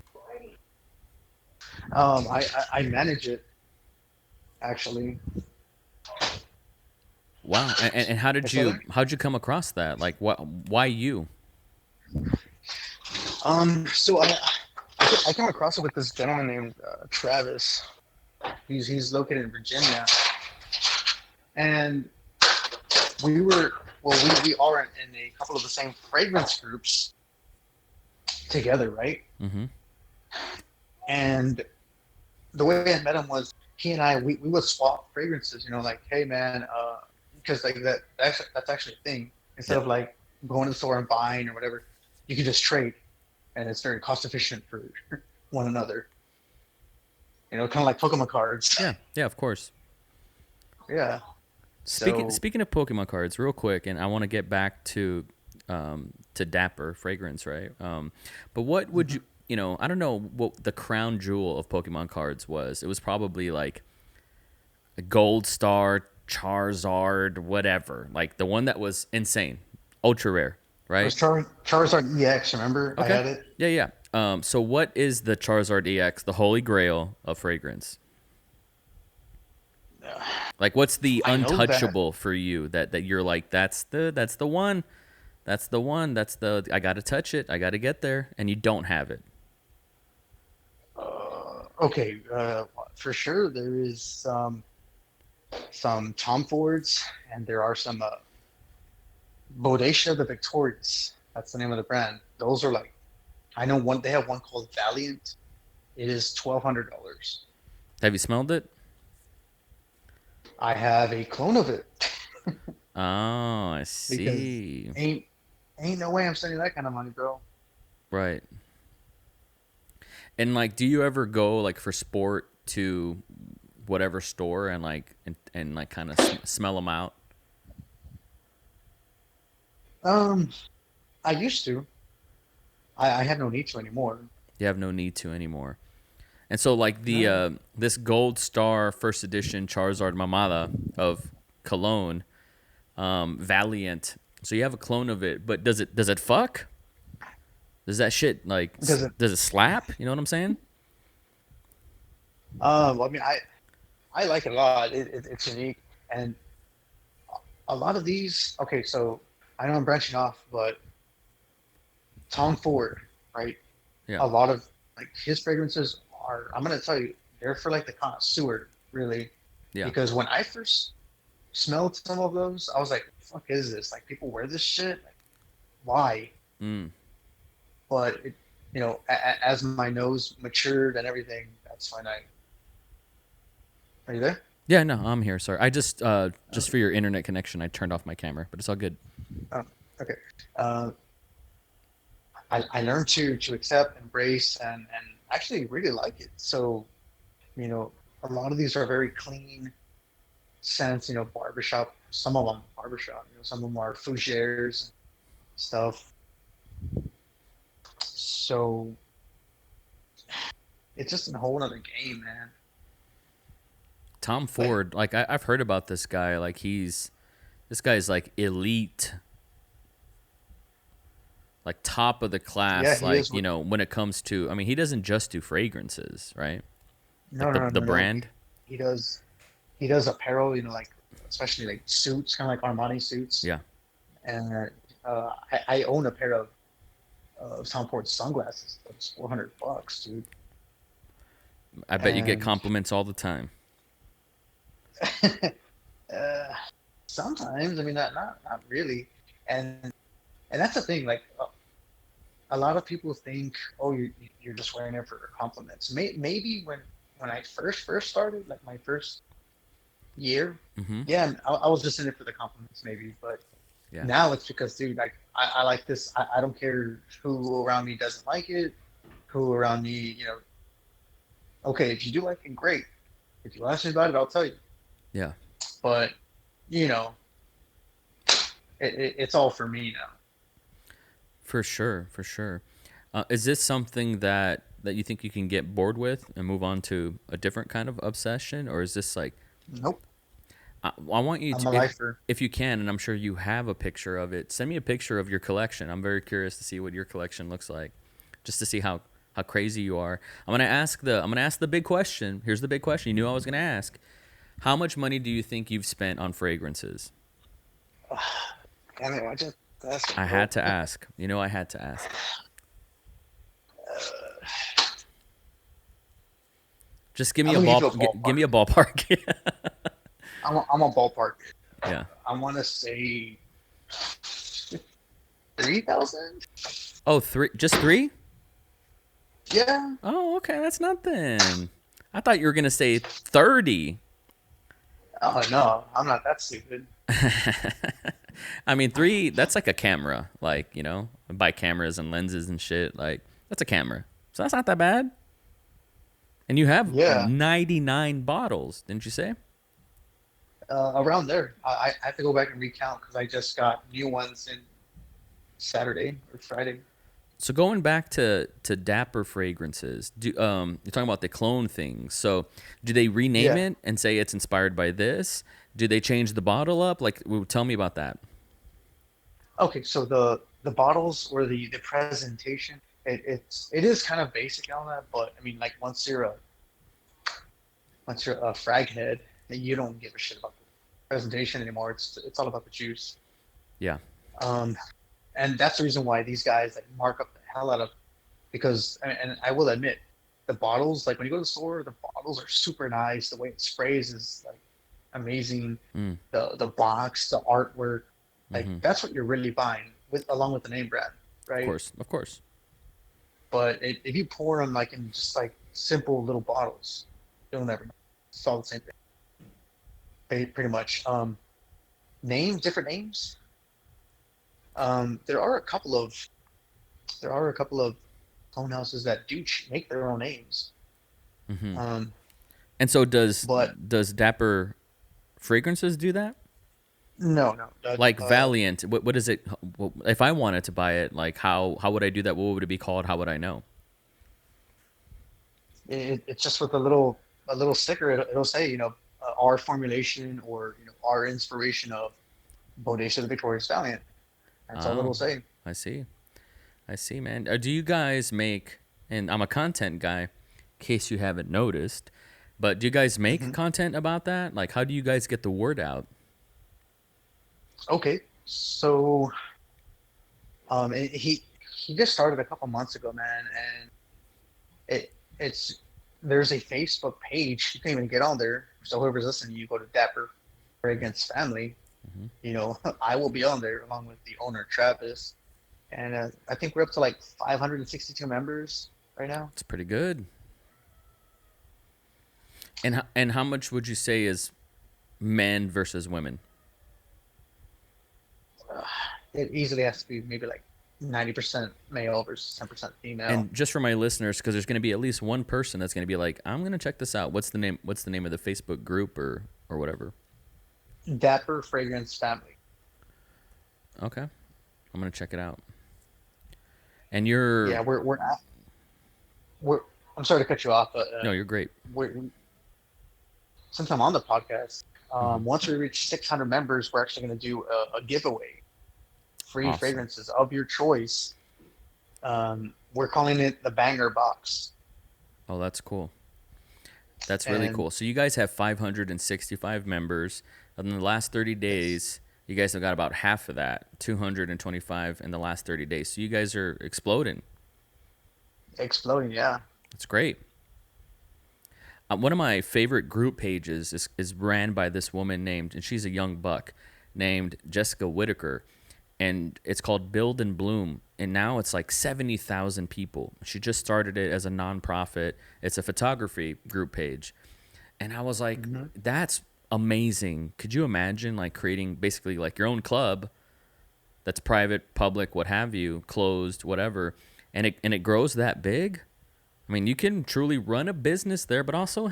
I manage it actually. Wow. And how did Is that you right? how'd you come across that? Like what why you? So I came across it with this gentleman named Travis. He's located in Virginia, and we were we are in a couple of the same fragrance groups together, right? Mm-hmm. And the way I met him was he and I we would swap fragrances. Like, hey man, because like that's actually a thing. Instead Yeah. of like going to the store and buying or whatever, you can just trade, and it's very cost efficient for one another. Kind of like Pokemon cards. Yeah. Yeah. Of course. Yeah. Speaking So speaking of Pokemon cards, real quick, and I want to get back to Dapper fragrance, right? But what would mhm. I don't know what the crown jewel of Pokemon cards was. It was probably like a Gold Star, Charizard, whatever. Like the one that was insane, ultra rare, It right? was Charizard EX. Remember, I Okay. had it. Yeah, yeah. So what is the Charizard EX, the holy grail of fragrance? Like, what's the I know that. untouchable for you that you're like, that's the one, that's the I gotta touch it, I gotta get there, and you don't have it. Okay, for sure there is some Tom Fords, and there are some Bodacia the Victorious. That's the name of the brand. Those are like I know one. They have one called Valiant. It is $1,200. Have you smelled it? I have a clone of it Oh, I because see. ain't no way I'm spending that kind of money, bro. Right. And like, do you ever go like for sport to whatever store and like kind of smell them out? Um, I used to. I have no need to anymore. You have no need to anymore. And so like the No, this Gold Star first edition Charizard Mamada of Cologne, Valiant. So you have a clone of it, but does it fuck? Does that shit like because it. does it slap? You know what I'm saying? I mean, I like it a lot. It's unique, and a lot of these. Okay, so I know I'm branching off, but Tom Ford, right? Yeah. A lot of like his fragrances are. I'm gonna tell you, they're for like the connoisseur, really, Yeah. because when I first smelled some of those, I was like, "Fuck is this? Like people wear this shit? Like, why?" Mm. But as my nose matured and everything, that's when I. Are you there? Yeah, no, I'm here. Sorry. I just Okay. for your internet connection, I turned off my camera, but it's all good. Oh, okay. Uh, I learned to accept, embrace, and actually really like it. So a lot of these are very clean scents. Barbershop. Some of them barbershop. Some of them are fougères and stuff. So it's just a whole other game, man. Tom Like, Ford, like I've heard about this guy. Like this guy's like elite, like top of the yeah, class. he Like is. when it comes to, I mean, he doesn't just do fragrances, right? No, Like the no, the no, no. brand. He does. He does apparel. Like especially like suits, kind of like Armani suits. Yeah, And I own a pair of Tom Ford sunglasses. That's $400, dude. I bet you get And compliments all the time. uh, sometimes, I mean, not really. And that's the thing. Like a lot of people think, oh, you're just wearing it for compliments. Maybe when I first started, like my first year, Mm-hmm. yeah, I was just in it for the compliments, maybe. But Yeah, now it's because, dude, like I like this. I don't care who around me doesn't like it, who around me, okay, if you do like it, great. If you ask me about it, I'll tell you. yeah, But you know, it's all for me now. for sure, for sure. Is this something that you think you can get bored with and move on to a different kind of obsession, or is this like Nope, I want you I'm to, a lifer. if you can, and I'm sure you have a picture of it. Send me a picture of your collection. I'm very curious to see what your collection looks like, just to see how crazy you are. I'm gonna ask the big question. Here's the big question. You knew I was gonna ask. How much money do you think you've spent on fragrances? Damn it, I just that's I bro. had to ask. You know I had to ask. Just give me I'm a gonna give ball. you a Give ballpark. me a ballpark. I'm a ballpark. Yeah. I want to say 3,000. Oh, three. Just three? Yeah. Oh, okay. That's nothing. I thought you were gonna say 30. Oh no, I'm not that stupid. I mean, three, that's like a camera. Like, buy cameras and lenses and shit. Like, that's a camera. So that's not that bad. And you have Yeah, 99 bottles, didn't you say? around there. I have to go back and recount because I just got new ones in Saturday or Friday. So going back to Dapper fragrances, you're talking about the clone things. So do they rename Yeah. it and say it's inspired by this? Do they change the bottle up? Like, tell me about that. Okay, so the bottles or the presentation, it is kind of basic on that, but I mean, like once you're a frag head, then you don't give a shit about the presentation anymore. It's all about the juice. Yeah. Um, and that's the reason why these guys like mark up the hell out of because and I will admit the bottles like when you go to the store the bottles are super nice. The way it sprays is like amazing. Mm, The box, the artwork, like mm-hmm. that's what you're really buying with along with the name brand, Of right? course. Of course. But if you pour them like in just like simple little bottles, you'll never know. It's all the same thing, pretty much. Names, different names. There are a couple of phone houses that do make their own names. Mm-hmm. Um, And so but does Dapper fragrances do that? no, no. Like Valiant, what is it? If I wanted to buy it, like how would I do that? What would it be called? How would I know? It's just with a little sticker. It'll say our formulation or our inspiration of Bodacious Victorious Valiant. That's all Oh, it'll say. I see. I see, man. Do you guys make? And I'm a content guy, in case you haven't noticed. But do you guys make Hmm. content about that? Like, how do you guys get the word out? Okay, so he just started a couple months ago, man, and it's there's a Facebook page. You can even get on there. So whoever's listening, you go to Dapper Against Family. Hmm. I will be on there along with the owner Travis, and I think we're up to like 562 members right now. It's pretty good. And how much would you say is men versus women? Uh, it easily has to be maybe like 90% male versus 10% female. And just for my listeners, because there's going to be at least one person that's going to be like, I'm going to check this out. What's the name? What's the name of the Facebook group or whatever? Dapper Fragrance Family. Okay, I'm going to check it out. And you're Yeah, we're I'm sorry to cut you off, but no, you're great. we're since I'm on the podcast, Hmm. once we reach 600 members, we're actually going to do a giveaway, free Awesome. fragrances of your choice. We're calling it the Banger Box, Oh, that's cool. That's really and cool. So you guys have 565 members. In the last 30 it's days, you guys have got about half of that, 225 in the last 30 days. So you guys are exploding. exploding. Yeah. It's great. One of my favorite group pages is ran by this woman named, and she's a young buck, named Jessica Whitaker. And it's called Build and Bloom. And now it's like 70,000 people. She just started it as a nonprofit. It's a photography group page. And I was like, Hmm. that's amazing. Could you imagine like creating basically like your own club that's private, public, what have you, closed, whatever, and it grows that big? I mean, you can truly run a business there, but also,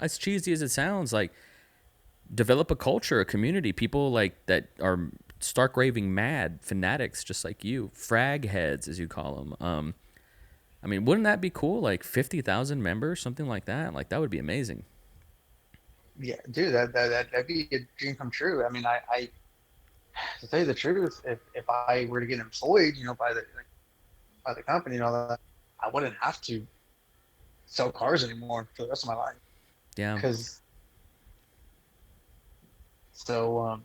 as cheesy as it sounds, like develop a culture, a community, people like that are stark raving mad fanatics, just like you, frag heads as you call them. I mean, wouldn't that be cool? Like 50,000 members, something like that. Like that would be amazing. Yeah, dude, that'd be a dream come true. I mean, I to tell you the truth, if I were to get employed, by the company and all that, I wouldn't have to sell cars anymore for the rest of my life. Yeah. Because so,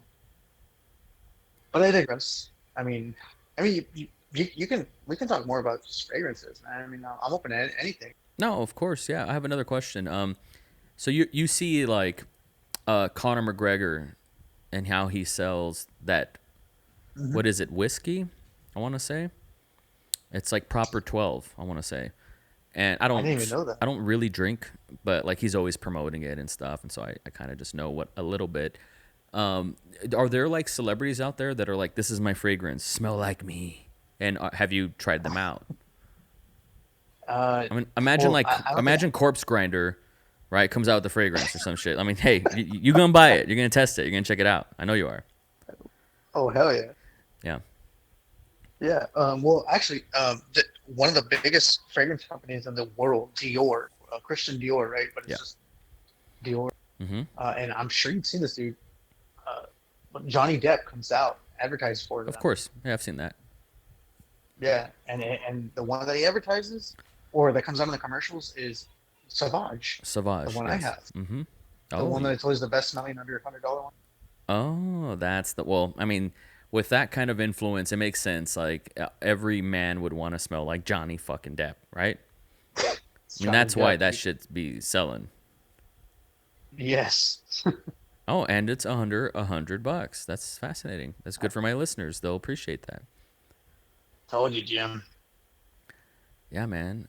but I digress. I mean, you can we can talk more about just fragrances, man. I mean, I'm open to anything. No, of course. Yeah. I have another question. So you see like Conor McGregor and how he sells that, Hmm. what is it, whiskey? I want to say it's like proper 12. I want to say, and I I didn't even don't know that. I don't really drink, but like he's always promoting it and stuff, and so I kind of just know what a little bit. Um, are there like celebrities out there that are like, this is my fragrance, smell like me? And have you tried them out? Uh, I mean, well, I don't think. imagine Corpse Grinder, right? Comes out with the fragrance or some shit. I mean, hey, you gonna buy it? You're gonna test it? You're gonna check it out? I know you are. Oh hell yeah, Yeah, yeah. Well, actually, one of the biggest fragrance companies in the world, Dior, Christian Dior, right? But yeah. it's just Dior. Mm-hmm. And I'm sure you've seen this dude. Uh, when Johnny Depp comes out, advertised for Of them. course, yeah, I've seen that. Yeah, and the one that he advertises, or that comes out in the commercials, is Sauvage, the Sauvage, one I yes. have, Mm-hmm. the Oh, one that is always the best smelling under $100 one. oh, that's the well. I mean, with that kind of influence, it makes sense. Like every man would want to smell like Johnny fucking Depp, right? It's I mean, Johnny that's why Depp, that dude. should be selling. Yes. Oh, and it's under $100. That's fascinating. That's good for my listeners. They'll appreciate that. Told you, Jim. Yeah, man.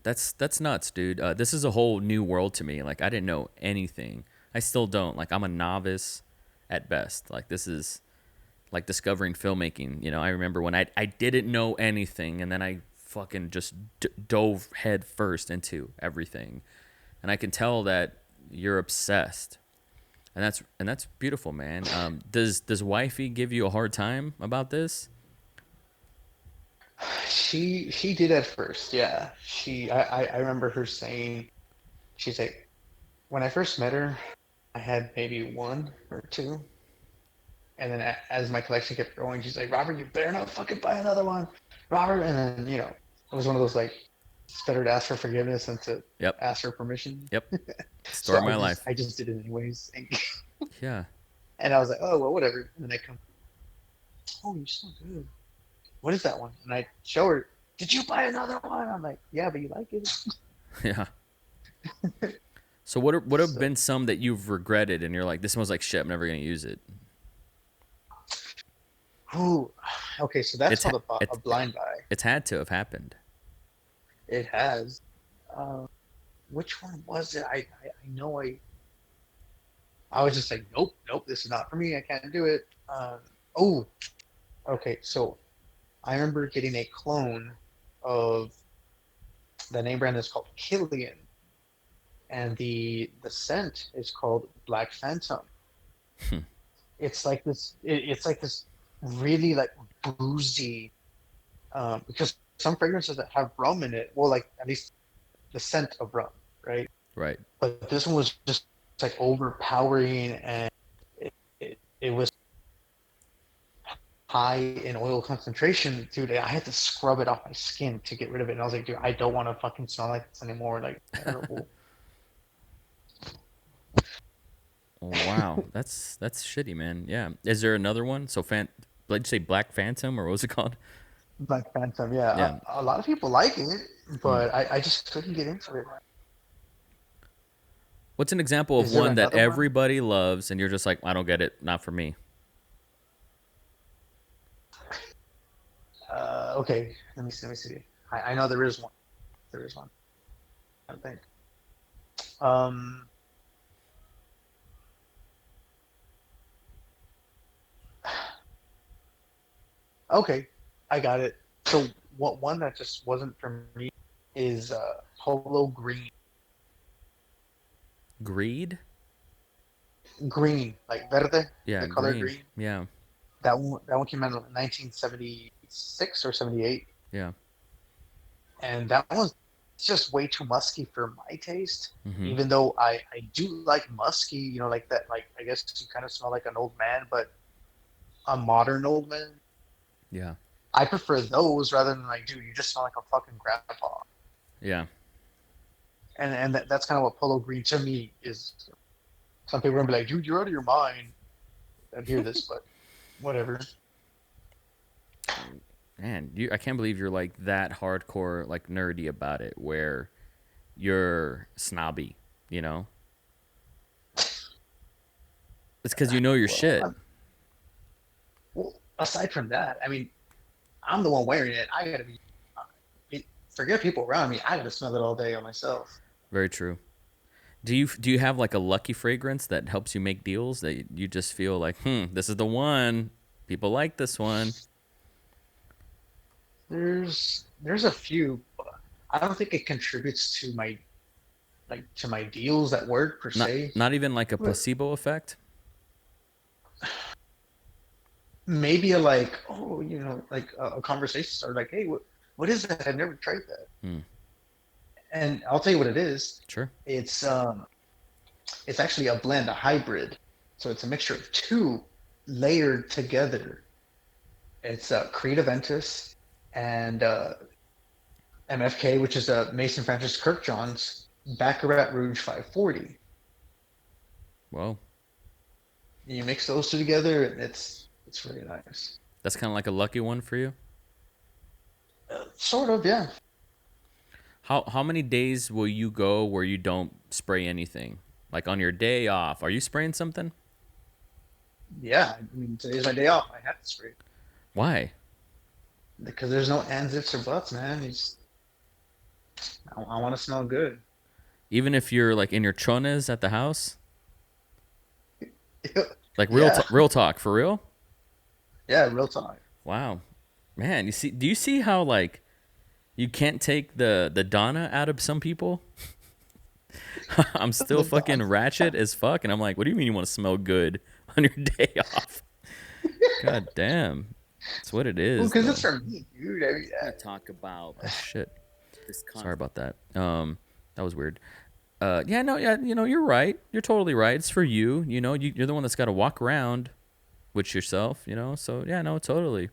That's nuts, dude. This is a whole new world to me. Like I didn't know anything. I still don't. Like I'm a novice at best. Like this is like discovering filmmaking. You know, I remember when I didn't know anything, and then I fucking just dove head first into everything, and I can tell that you're obsessed, and that's beautiful, man. Does wifey give you a hard time about this? She did at first, yeah. I remember her saying, she's like, when I first met her, I had maybe one or two, and then as my collection kept growing, she's like, Robert, you better not fucking buy another one, Robert. And then it was one of those like, it's better to ask for forgiveness than to Yep, ask for permission. yep. So Story of my life. I just did it anyways, Yeah. and I was like, oh well, whatever. And then I come, oh, you're so good. What is that one? And I show her, did you buy another one? I'm like, yeah, but you like it. Yeah. So what have So, been some that you've regretted and you're like, this smells like shit. I'm never gonna use it. ooh, okay, so that's It's called a it's blind buy. it's had to have happened. It has. Uh, which one was it? I know I was just like, nope, nope, this is not for me. I can't do it. Oh, okay. So I remember getting a clone of the name brand is called Killian, and the scent is called Black Phantom. It's like this. It's like this really like boozy. Because some fragrances that have rum in it, well, like at least the scent of rum, right? Right. But this one was just like overpowering, and it was high in oil concentration, dude. I had to scrub it off my skin to get rid of it. And I was like, dude, I don't want to fucking smell like this anymore. Like terrible. Oh, wow. That's shitty, man. Yeah. Is there another one? So like you say Black Phantom or what was it called? Black Phantom, yeah. Yeah. A lot of people like it, Hmm. but I just couldn't get into it. What's an example of Is there one that another one? everybody loves and you're just like, I don't get it, not for me. Okay, let me see. I know there is one. There is one. I think. Um, okay, I got it. So what one that just wasn't for me is polo green. Greed? Green, like verde, Yeah, the color green. green. Yeah. That one came out in 1976 or 78, Yeah. and that one's just way too musky for my taste. Mm-hmm. Even though I do like musky, like that. Like I guess you kind of smell like an old man, but a modern old man. Yeah. I prefer those rather than like, dude, you just smell like a fucking grandpa. Yeah. And that's kind of what polo green to me is. Some people are gonna be like, dude, you're out of your mind. I hear this, but whatever. Man, I can't believe you're like that hardcore, like nerdy about it, where you're snobby, you know? It's because you know your Well, shit. aside from that, I mean, I'm the one wearing it. I gotta forget people around me. I gotta smell it all day on myself. Very true. Do you have like a lucky fragrance that helps you make deals that you just feel like, this is the one. People like this one. There's a few, but I don't think it contributes to my deals at work per Not se. not even like a But placebo effect. maybe a conversation started like, hey, what is that? I've never tried that. Hmm. And I'll tell you what it is. Sure. It's it's actually a blend, a hybrid. So it's a mixture of two layered together. It's Creed Aventus and MFK, which is Mason Francis Kirkjohn's Baccarat Rouge 540. Well, You mix those two together, and it's really nice. that's kind of like a lucky one for you. Sort of, yeah. How many days will you go where you don't spray anything? Like on your day off, are you spraying something? Yeah, I mean, today's my day off. I have to spray Why? because there's no ands, ifs, or buts, man. I want to smell good. Even if you're like in your chones at the house? Like Yeah, real talk, for real? yeah, real talk. Wow. Man, do you see how like you can't take the Donna out of some people? I'm still The fucking dog. ratchet as fuck and I'm like, what do you mean you want to smell good on your day off? God damn. That's what it Well, is because it's though. for me, dude. I mean, We talk about oh shit. Sorry about that. That was weird. Yeah, no, yeah, you're right. You're totally right. It's for you. You're the one that's got to walk around with yourself. So yeah, no, totally.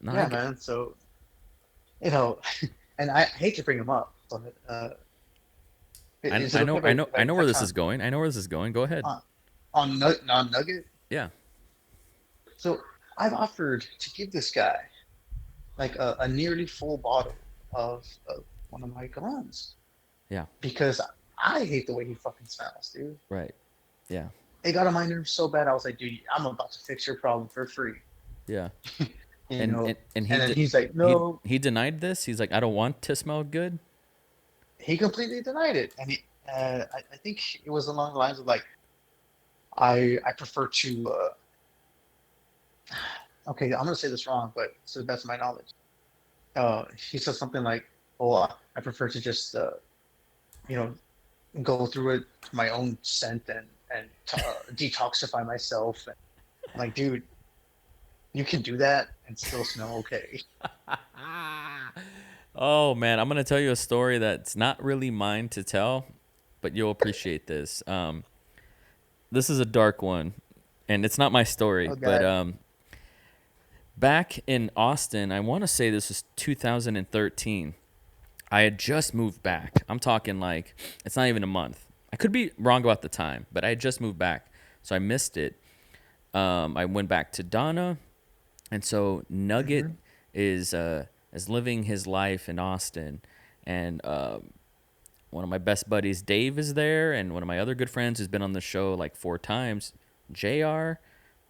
No, yeah, man. So you know, and I hate to bring him up, but is it I okay know, I know, if I I know where touch this is going. I know where this is going. Go ahead. on Nugget? Yeah, So I've offered to give this guy like a nearly full bottle of one of my colognes yeah, because I hate the way he fucking smells, dude. right. Yeah, It got on my nerves so bad. I was like, dude, I'm about to fix your problem for free, yeah. you And know. and, and And he then de- he's like, he no, he denied this. He's like, I don't want to smell good. he completely denied it. And I think it was along the lines of like, I prefer to. Okay, I'm gonna say this wrong, but to the best of my knowledge, he said something like, "Oh, I prefer to just you know go through it my own scent and detoxify myself." And I'm like, dude, you can do that and still smell okay. Oh man, I'm gonna tell you a story that's not really mine to tell, but you'll appreciate this. This is a dark one, and it's not my story, Oh but God. back in Austin, I want to say this was 2013. I had just moved back. I'm talking like it's not even a month. I could be wrong about the time, but I had just moved back, so I missed it. I went back to Donna, and so Nugget Hmm. is living his life in Austin, and one of my best buddies, Dave, is there, and one of my other good friends who's been on the show like 4 times, Jr.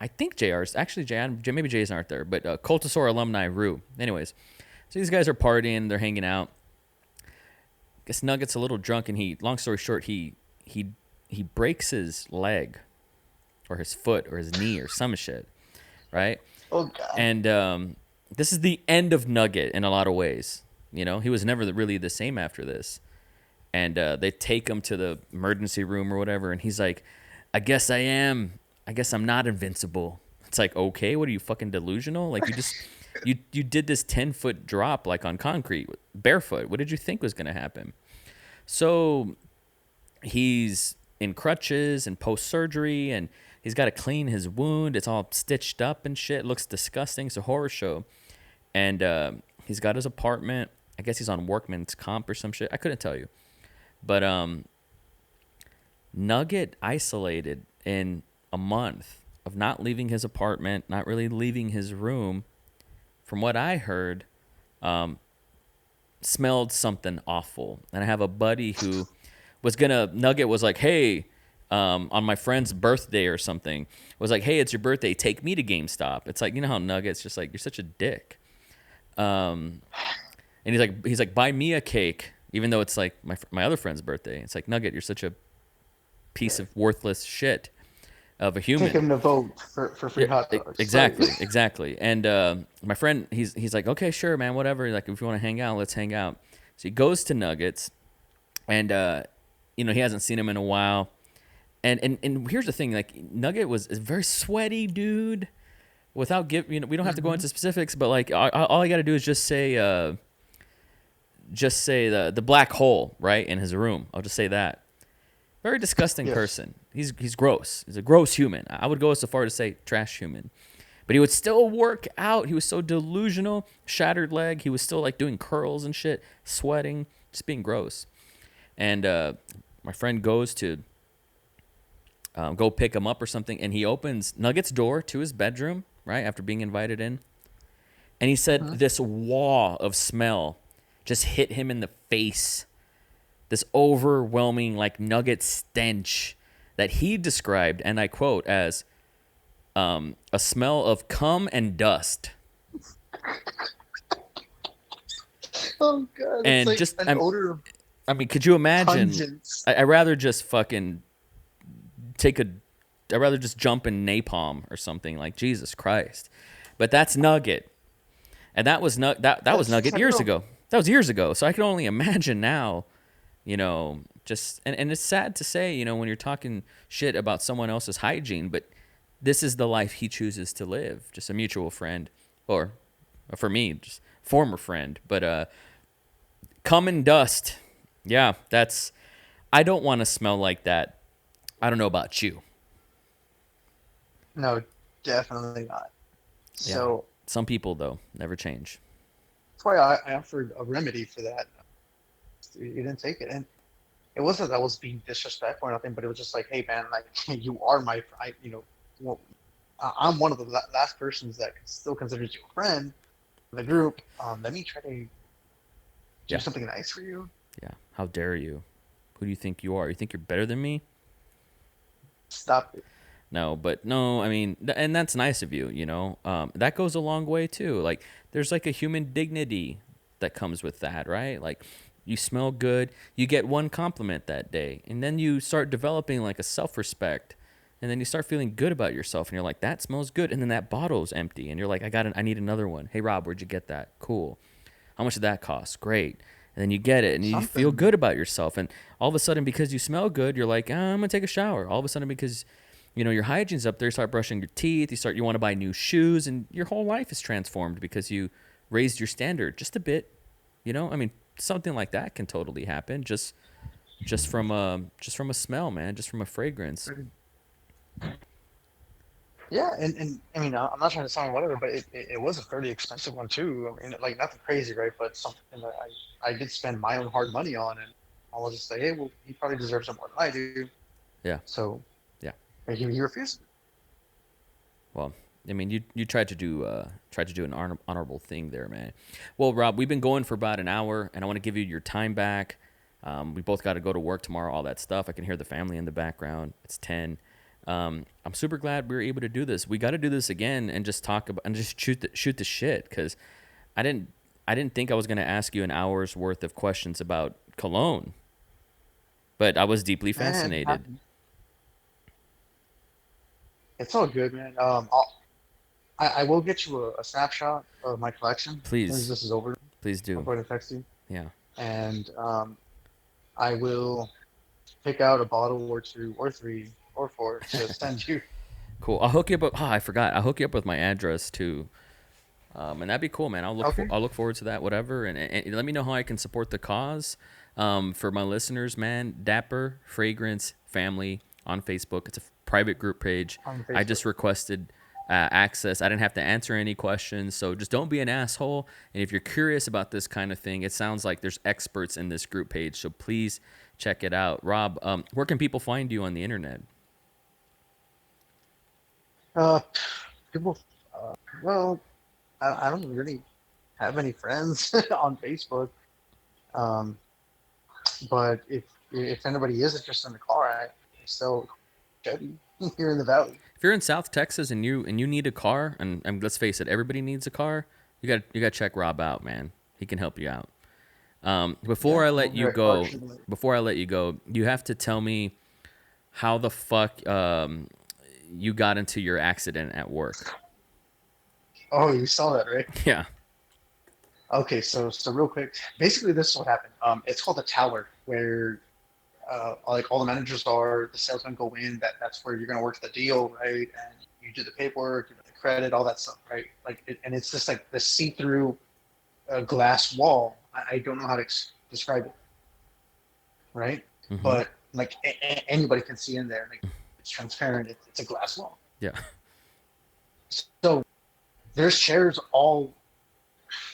I think JR's actually maybe J's aren't there, but Cultasaur alumni Rue. Anyways, so these guys are partying, they're hanging out. Guess Nugget's a little drunk, and long story short, he he breaks his leg or his foot or his knee or some shit, right? Oh God. And this is the end of Nugget in a lot of ways. He was never really the same after this. And they take him to the emergency room or whatever, and he's like, "I guess I am. I guess I'm not invincible." It's like, okay, what are you, fucking delusional? Like you did this 10-foot drop like on concrete barefoot. What did you think was gonna happen? So he's in crutches and post surgery, and he's got to clean his wound. It's all stitched up and shit. It looks disgusting. It's a horror show. And he's got his apartment. I guess he's on workman's comp or some shit. I couldn't tell you. But Nugget isolated in a month of not leaving his apartment, not really leaving his room. From what I heard, smelled something awful. And I have a buddy who Nugget was like, hey, on my friend's birthday or something, was like, hey, it's your birthday, take me to GameStop. It's like, how Nugget's just like, you're such a dick. And he's like, buy me a cake, even though it's like my other friend's birthday. It's like, Nugget, you're such a piece of worthless shit of a Take human. him to vote for Yeah, free hot dogs. Sorry. exactly, exactly. And my friend, he's like, okay, sure, man, whatever. Like, if you want to hang out, let's hang out. So he goes to Nuggets, and he hasn't seen him in a while. And here's the thing, like Nugget was a very sweaty dude. Without we don't have to go Hmm. into specifics, but like all I got to do is just say the black hole right in his room. I'll just say that. Very disgusting Yes. person. He's gross. He's a gross human. I would go so far to say trash human. But he would still work out. He was so delusional. Shattered leg. He was still like doing curls and shit, sweating, just being gross. And my friend goes to go pick him up or something, and he opens Nugget's door to his bedroom, right, after being invited in. And he said Hmm. this wall of smell just hit him in the face. This overwhelming, like, Nugget stench that he described, and I quote, as a smell of cum and dust. Oh god, it's And like just, an odor of I mean, could you imagine? pungence. I'd rather just fucking take a, I'd rather just jump in napalm or something, like, Jesus Christ. But that's Nugget. And that was That's Nugget years terrible. ago. That was years ago. So I can only imagine now, just and it's sad to say, when you're talking shit about someone else's hygiene, but this is the life he chooses to live. Just a mutual friend, or for me, just former friend. But cum and dust. Yeah, that's. I don't want to smell like that. I don't know about you. No, definitely not. Yeah. So Some people though never change. that's why I offered a remedy for that. You didn't take it, and it wasn't that I was being disrespectful or nothing, but it was just like, hey man, like you are well, I'm one of the last persons that still considers you a friend of the group. Let me try to do Yeah. something nice for you. Yeah. How dare you? Who do you think you are? You think you're better than me? Stop it. No, but no, I mean, and that's nice of you, that goes a long way too. Like, there's like a human dignity that comes with that, right? Like, you smell good, you get one compliment that day, and then you start developing like a self respect, and then you start feeling good about yourself, and you're like, that smells good, and then that bottle's empty, and you're like, I need another one. Hey, Rob, where'd you get that? Cool. How much did that cost? Great. And then you get it, and you feel Something. good about yourself, and all of a sudden, because you smell good, you're like, I'm gonna take a shower. All of a sudden, because your hygiene's up there, you start brushing your teeth, you want to buy new shoes, and your whole life is transformed because you raised your standard just a bit. I mean, something like that can totally happen just from a smell, man, just from a fragrance. Yeah, and I mean, I'm not trying to sound whatever, but it was a fairly expensive one too. I mean, like nothing crazy, right? But something that I did spend my own hard money on, and I was just like, hey, well, he probably deserves it more than I do. Yeah, So yeah. he refused. Well, I mean, you tried to do an honorable thing there, man. Well, Rob, we've been going for about an hour, and I want to give you your time back. We both got to go to work tomorrow, all that stuff. I can hear the family in the background. It's 10. I'm super glad we were able to do this. We got to do this again and just talk about and just shoot the shit, because I didn't I didn't think I was going to ask you an hour's worth of questions about cologne, but I was deeply Man, fascinated. it's all good, man. I will get you a snapshot of my collection as soon as Please, this is over. please I'll do. go ahead and text you, Yeah. and I will pick out a bottle or two or three or four to send you. Cool. I'll hook you up. Oh, I forgot. I'll hook you up with my address too. And that'd be cool, man. Okay. I'll look forward to that. Whatever, and let me know how I can support the cause. For my listeners, man, Dapper Fragrance Family on Facebook. It's a private group page. On I Facebook. just requested access. I didn't have to answer any questions, so just don't be an asshole. And if you're curious about this kind of thing, it sounds like there's experts in this group page, so please check it out. Rob, where can people find you on the internet? Uh, people. Well, I don't really have any friends on Facebook. Um, but if anybody is interested in the car, I sell Chevy here in the valley. If you're in South Texas and you need a car, and let's face it, everybody needs a car. You got to check Rob out, man. He can help you out. Before Yeah, I I'm let you very hard go, to relate. you have to tell me how the fuck you got into your accident at work. Oh, you saw that, right? Yeah. Okay, so real quick, basically this is what happened. It's called a tower, where like all the managers are, the salesmen go in. That's where you're gonna work the deal, right? And you do the paperwork, you do the credit, all that stuff, right? And it's just like the see-through glass wall. I don't know how to describe it, right? Mm-hmm. But like anybody can see in there. Like it's transparent. It's a glass wall. Yeah. So there's chairs all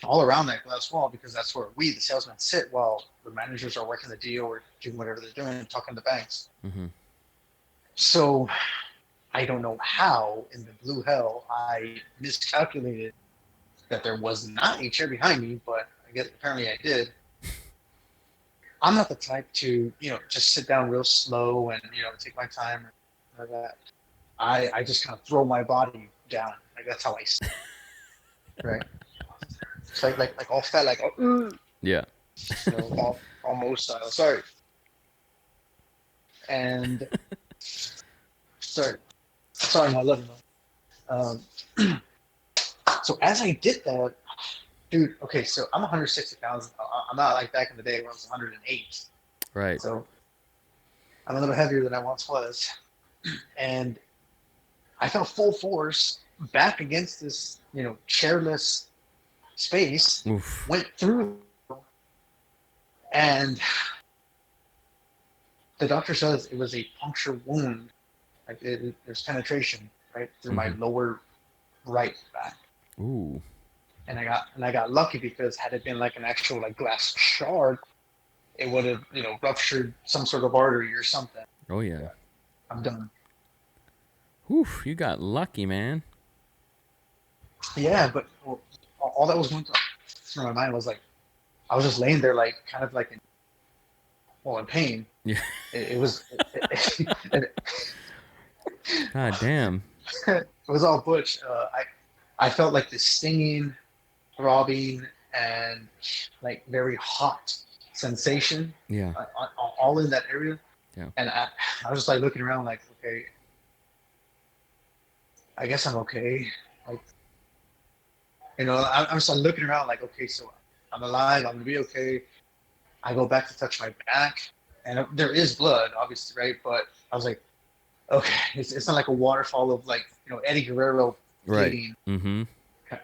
around that glass wall because that's where we, the salesmen, sit while the managers are working the deal or doing whatever they're doing, talking to banks. Mm-hmm. So I don't know how in the blue hell I miscalculated that there was not a chair behind me, but I guess apparently I did. I'm not the type to, just sit down real slow and, take my time or that. I just kind of throw my body down. Like that's how I sit, right? It's like all fat, like Yeah. all Mo style. Sorry. And sorry, I love you. Um, so as I did that, dude. Okay, so I'm 160 pounds. I'm not like back in the day when I was 108. Right. So I'm a little heavier than I once was, and I felt full force back against this, chairless space. Oof. Went through, and the doctor says it was a puncture wound. Like there's penetration right through my Mm-hmm. lower right back. Ooh. And I got lucky because had it been like an actual like glass shard, it would have ruptured some sort of artery or something. Oh yeah. I'm done. Oof. You got lucky, man. Yeah, but all that was going through my mind was like I was just laying there like kind of like in pain. Yeah. It was it, God damn. it was all butch. I felt like this stinging, throbbing, and like very hot sensation Yeah. all in that area. Yeah. And I was just like looking around like, okay, I guess I'm okay. Like, I'm just like looking around like, okay, so I'm alive. I'm gonna be okay. I go back to touch my back, and there is blood, obviously, right? But I was like, okay, it's not like a waterfall of like Eddie Guerrero Right. bleeding. Mm-hmm.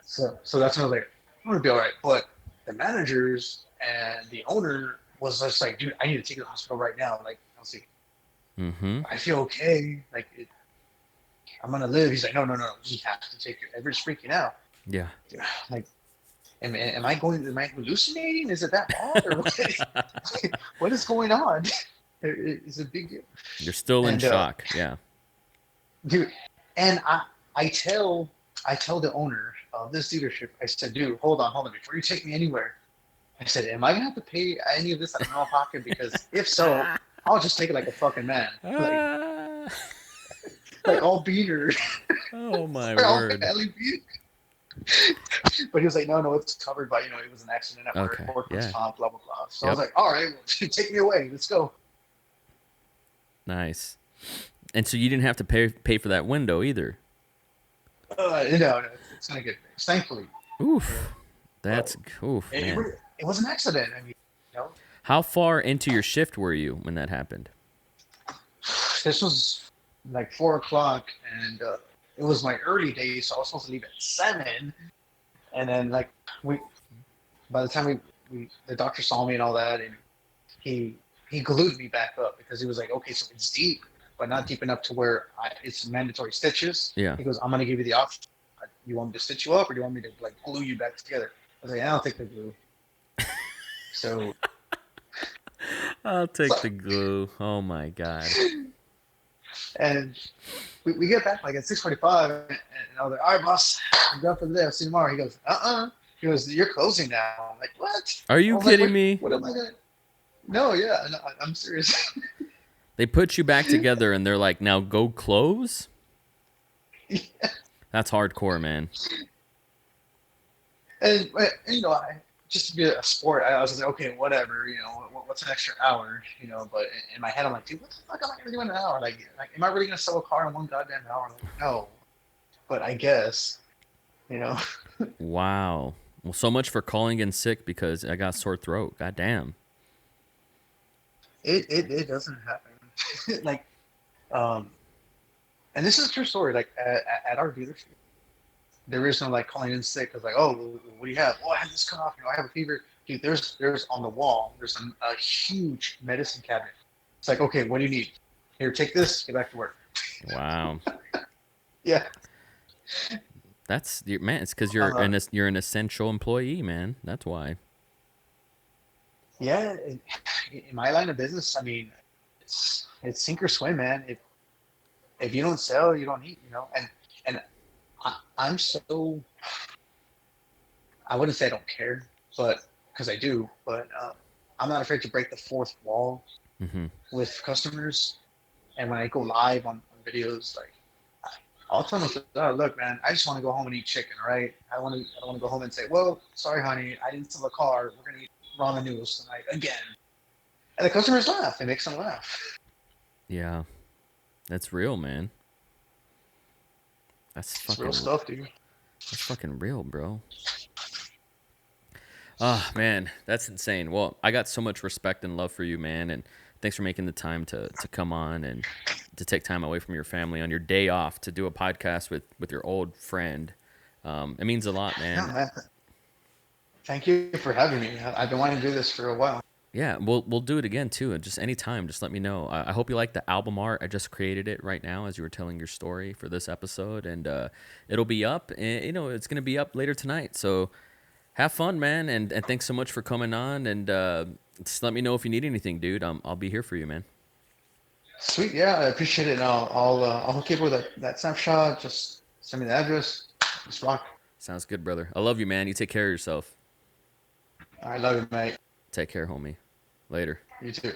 So that's when I was like, I'm gonna be all right. But the managers and the owner was just like, dude, I need to take you to the hospital right now. Like, I was like, Mm-hmm. I feel okay. Like, I'm gonna live. He's like, no, no, no, we have to take you. Everybody's freaking out. Yeah. Like, am I hallucinating? Is it that bad or what? What is going on? It's a big deal. You're still in And shock. Yeah. dude, and I tell the owner of this dealership, I said, dude, hold on, before you take me anywhere. I said, am I gonna have to pay any of this out of my own pocket? Because if so, I'll just take it like a fucking man, Ah. like all beater, Oh my all word. belly beat. But he was like, no, it's covered by it was an accident at work, Okay. workman's Yeah. comp, blah blah blah. So I was Yep. like, all right, well, take me away, let's go. Nice. And so you didn't have to pay for that window either. No, it's gonna get fixed, thankfully. Oof. But That's oof, man. it was an accident. I mean, How far into your shift were you when that happened? this was like 4 o'clock, and it was my early day, so I was supposed to leave at 7. And then like we, by the time the doctor saw me and all that, and he glued me back up because he was like, okay, so it's deep, but not deep enough to where it's mandatory stitches. Yeah. He goes, I'm gonna give you the option. You want me to stitch you up, or do you want me to like glue you back together? I was like, I don't think the glue. So, I'll take the glue. Oh my god. and we get back like at 6:45, and I was like, all right, boss, I'm done for the day. I'll see you tomorrow. He goes, He goes, you're closing now. I'm like, what? Are I you was like, kidding me? what am I gonna? No, yeah, no, I'm serious. They put you back together and they're like, now go close? Yeah. That's hardcore, man. And just to be a sport, I was like, okay, whatever, what's an extra hour, But in my head, I'm like, dude, what the fuck am I gonna do in an hour? Like, am I really gonna sell a car in one goddamn hour? Like, no, but I guess, you know, Wow. Well, so much for calling in sick because I got sore throat. God damn. it doesn't happen. Like, um, and this is a true story. Like at our dealership, there is no like calling in sick because like, oh, what do you have? Oh, I have this cough. I have a fever. Dude, there's on the wall. There's a huge medicine cabinet. It's like, okay, what do you need? Here, take this. Get back to work. Wow. Yeah. That's man. It's because Uh, you're an essential employee, man. That's why. yeah. In my line of business, I mean, it's sink or swim, man. If you don't sell, you don't eat. And I'm so I wouldn't say I don't care, but because I do, but I'm not afraid to break the fourth wall Hmm. with customers. And when I go live on videos, like I'll tell them, oh, look, man, I just want to go home and eat chicken, right? I don't want to go home and say, well, sorry, honey, I didn't sell the car. We're gonna eat ramen noodles tonight again. And the customers laugh. It makes them laugh. Yeah, that's real, man. That's It's real fucking. stuff, dude. That's fucking real, bro. Ah, man, that's insane. Well, I got so much respect and love for you, man, and thanks for making the time to come on and to take time away from your family on your day off to do a podcast with your old friend. It means a lot, No, man. man. Thank you for having me. I've been wanting to do this for a while. Yeah, we'll do it again too, and just anytime, just let me know. I hope you like the album art. I just created it right now as you were telling your story for this episode, and it'll be up. And, it's gonna be up later tonight. So have fun, man, and thanks so much for coming on. And just let me know if you need anything, dude. I'll be here for you, man. Sweet, yeah, I appreciate it. And I'll hook you up with that snapshot. Just send me the address. Just rock. Sounds good, brother. I love you, man. You take care of yourself. I love you, mate. Take care, homie. Later. You too.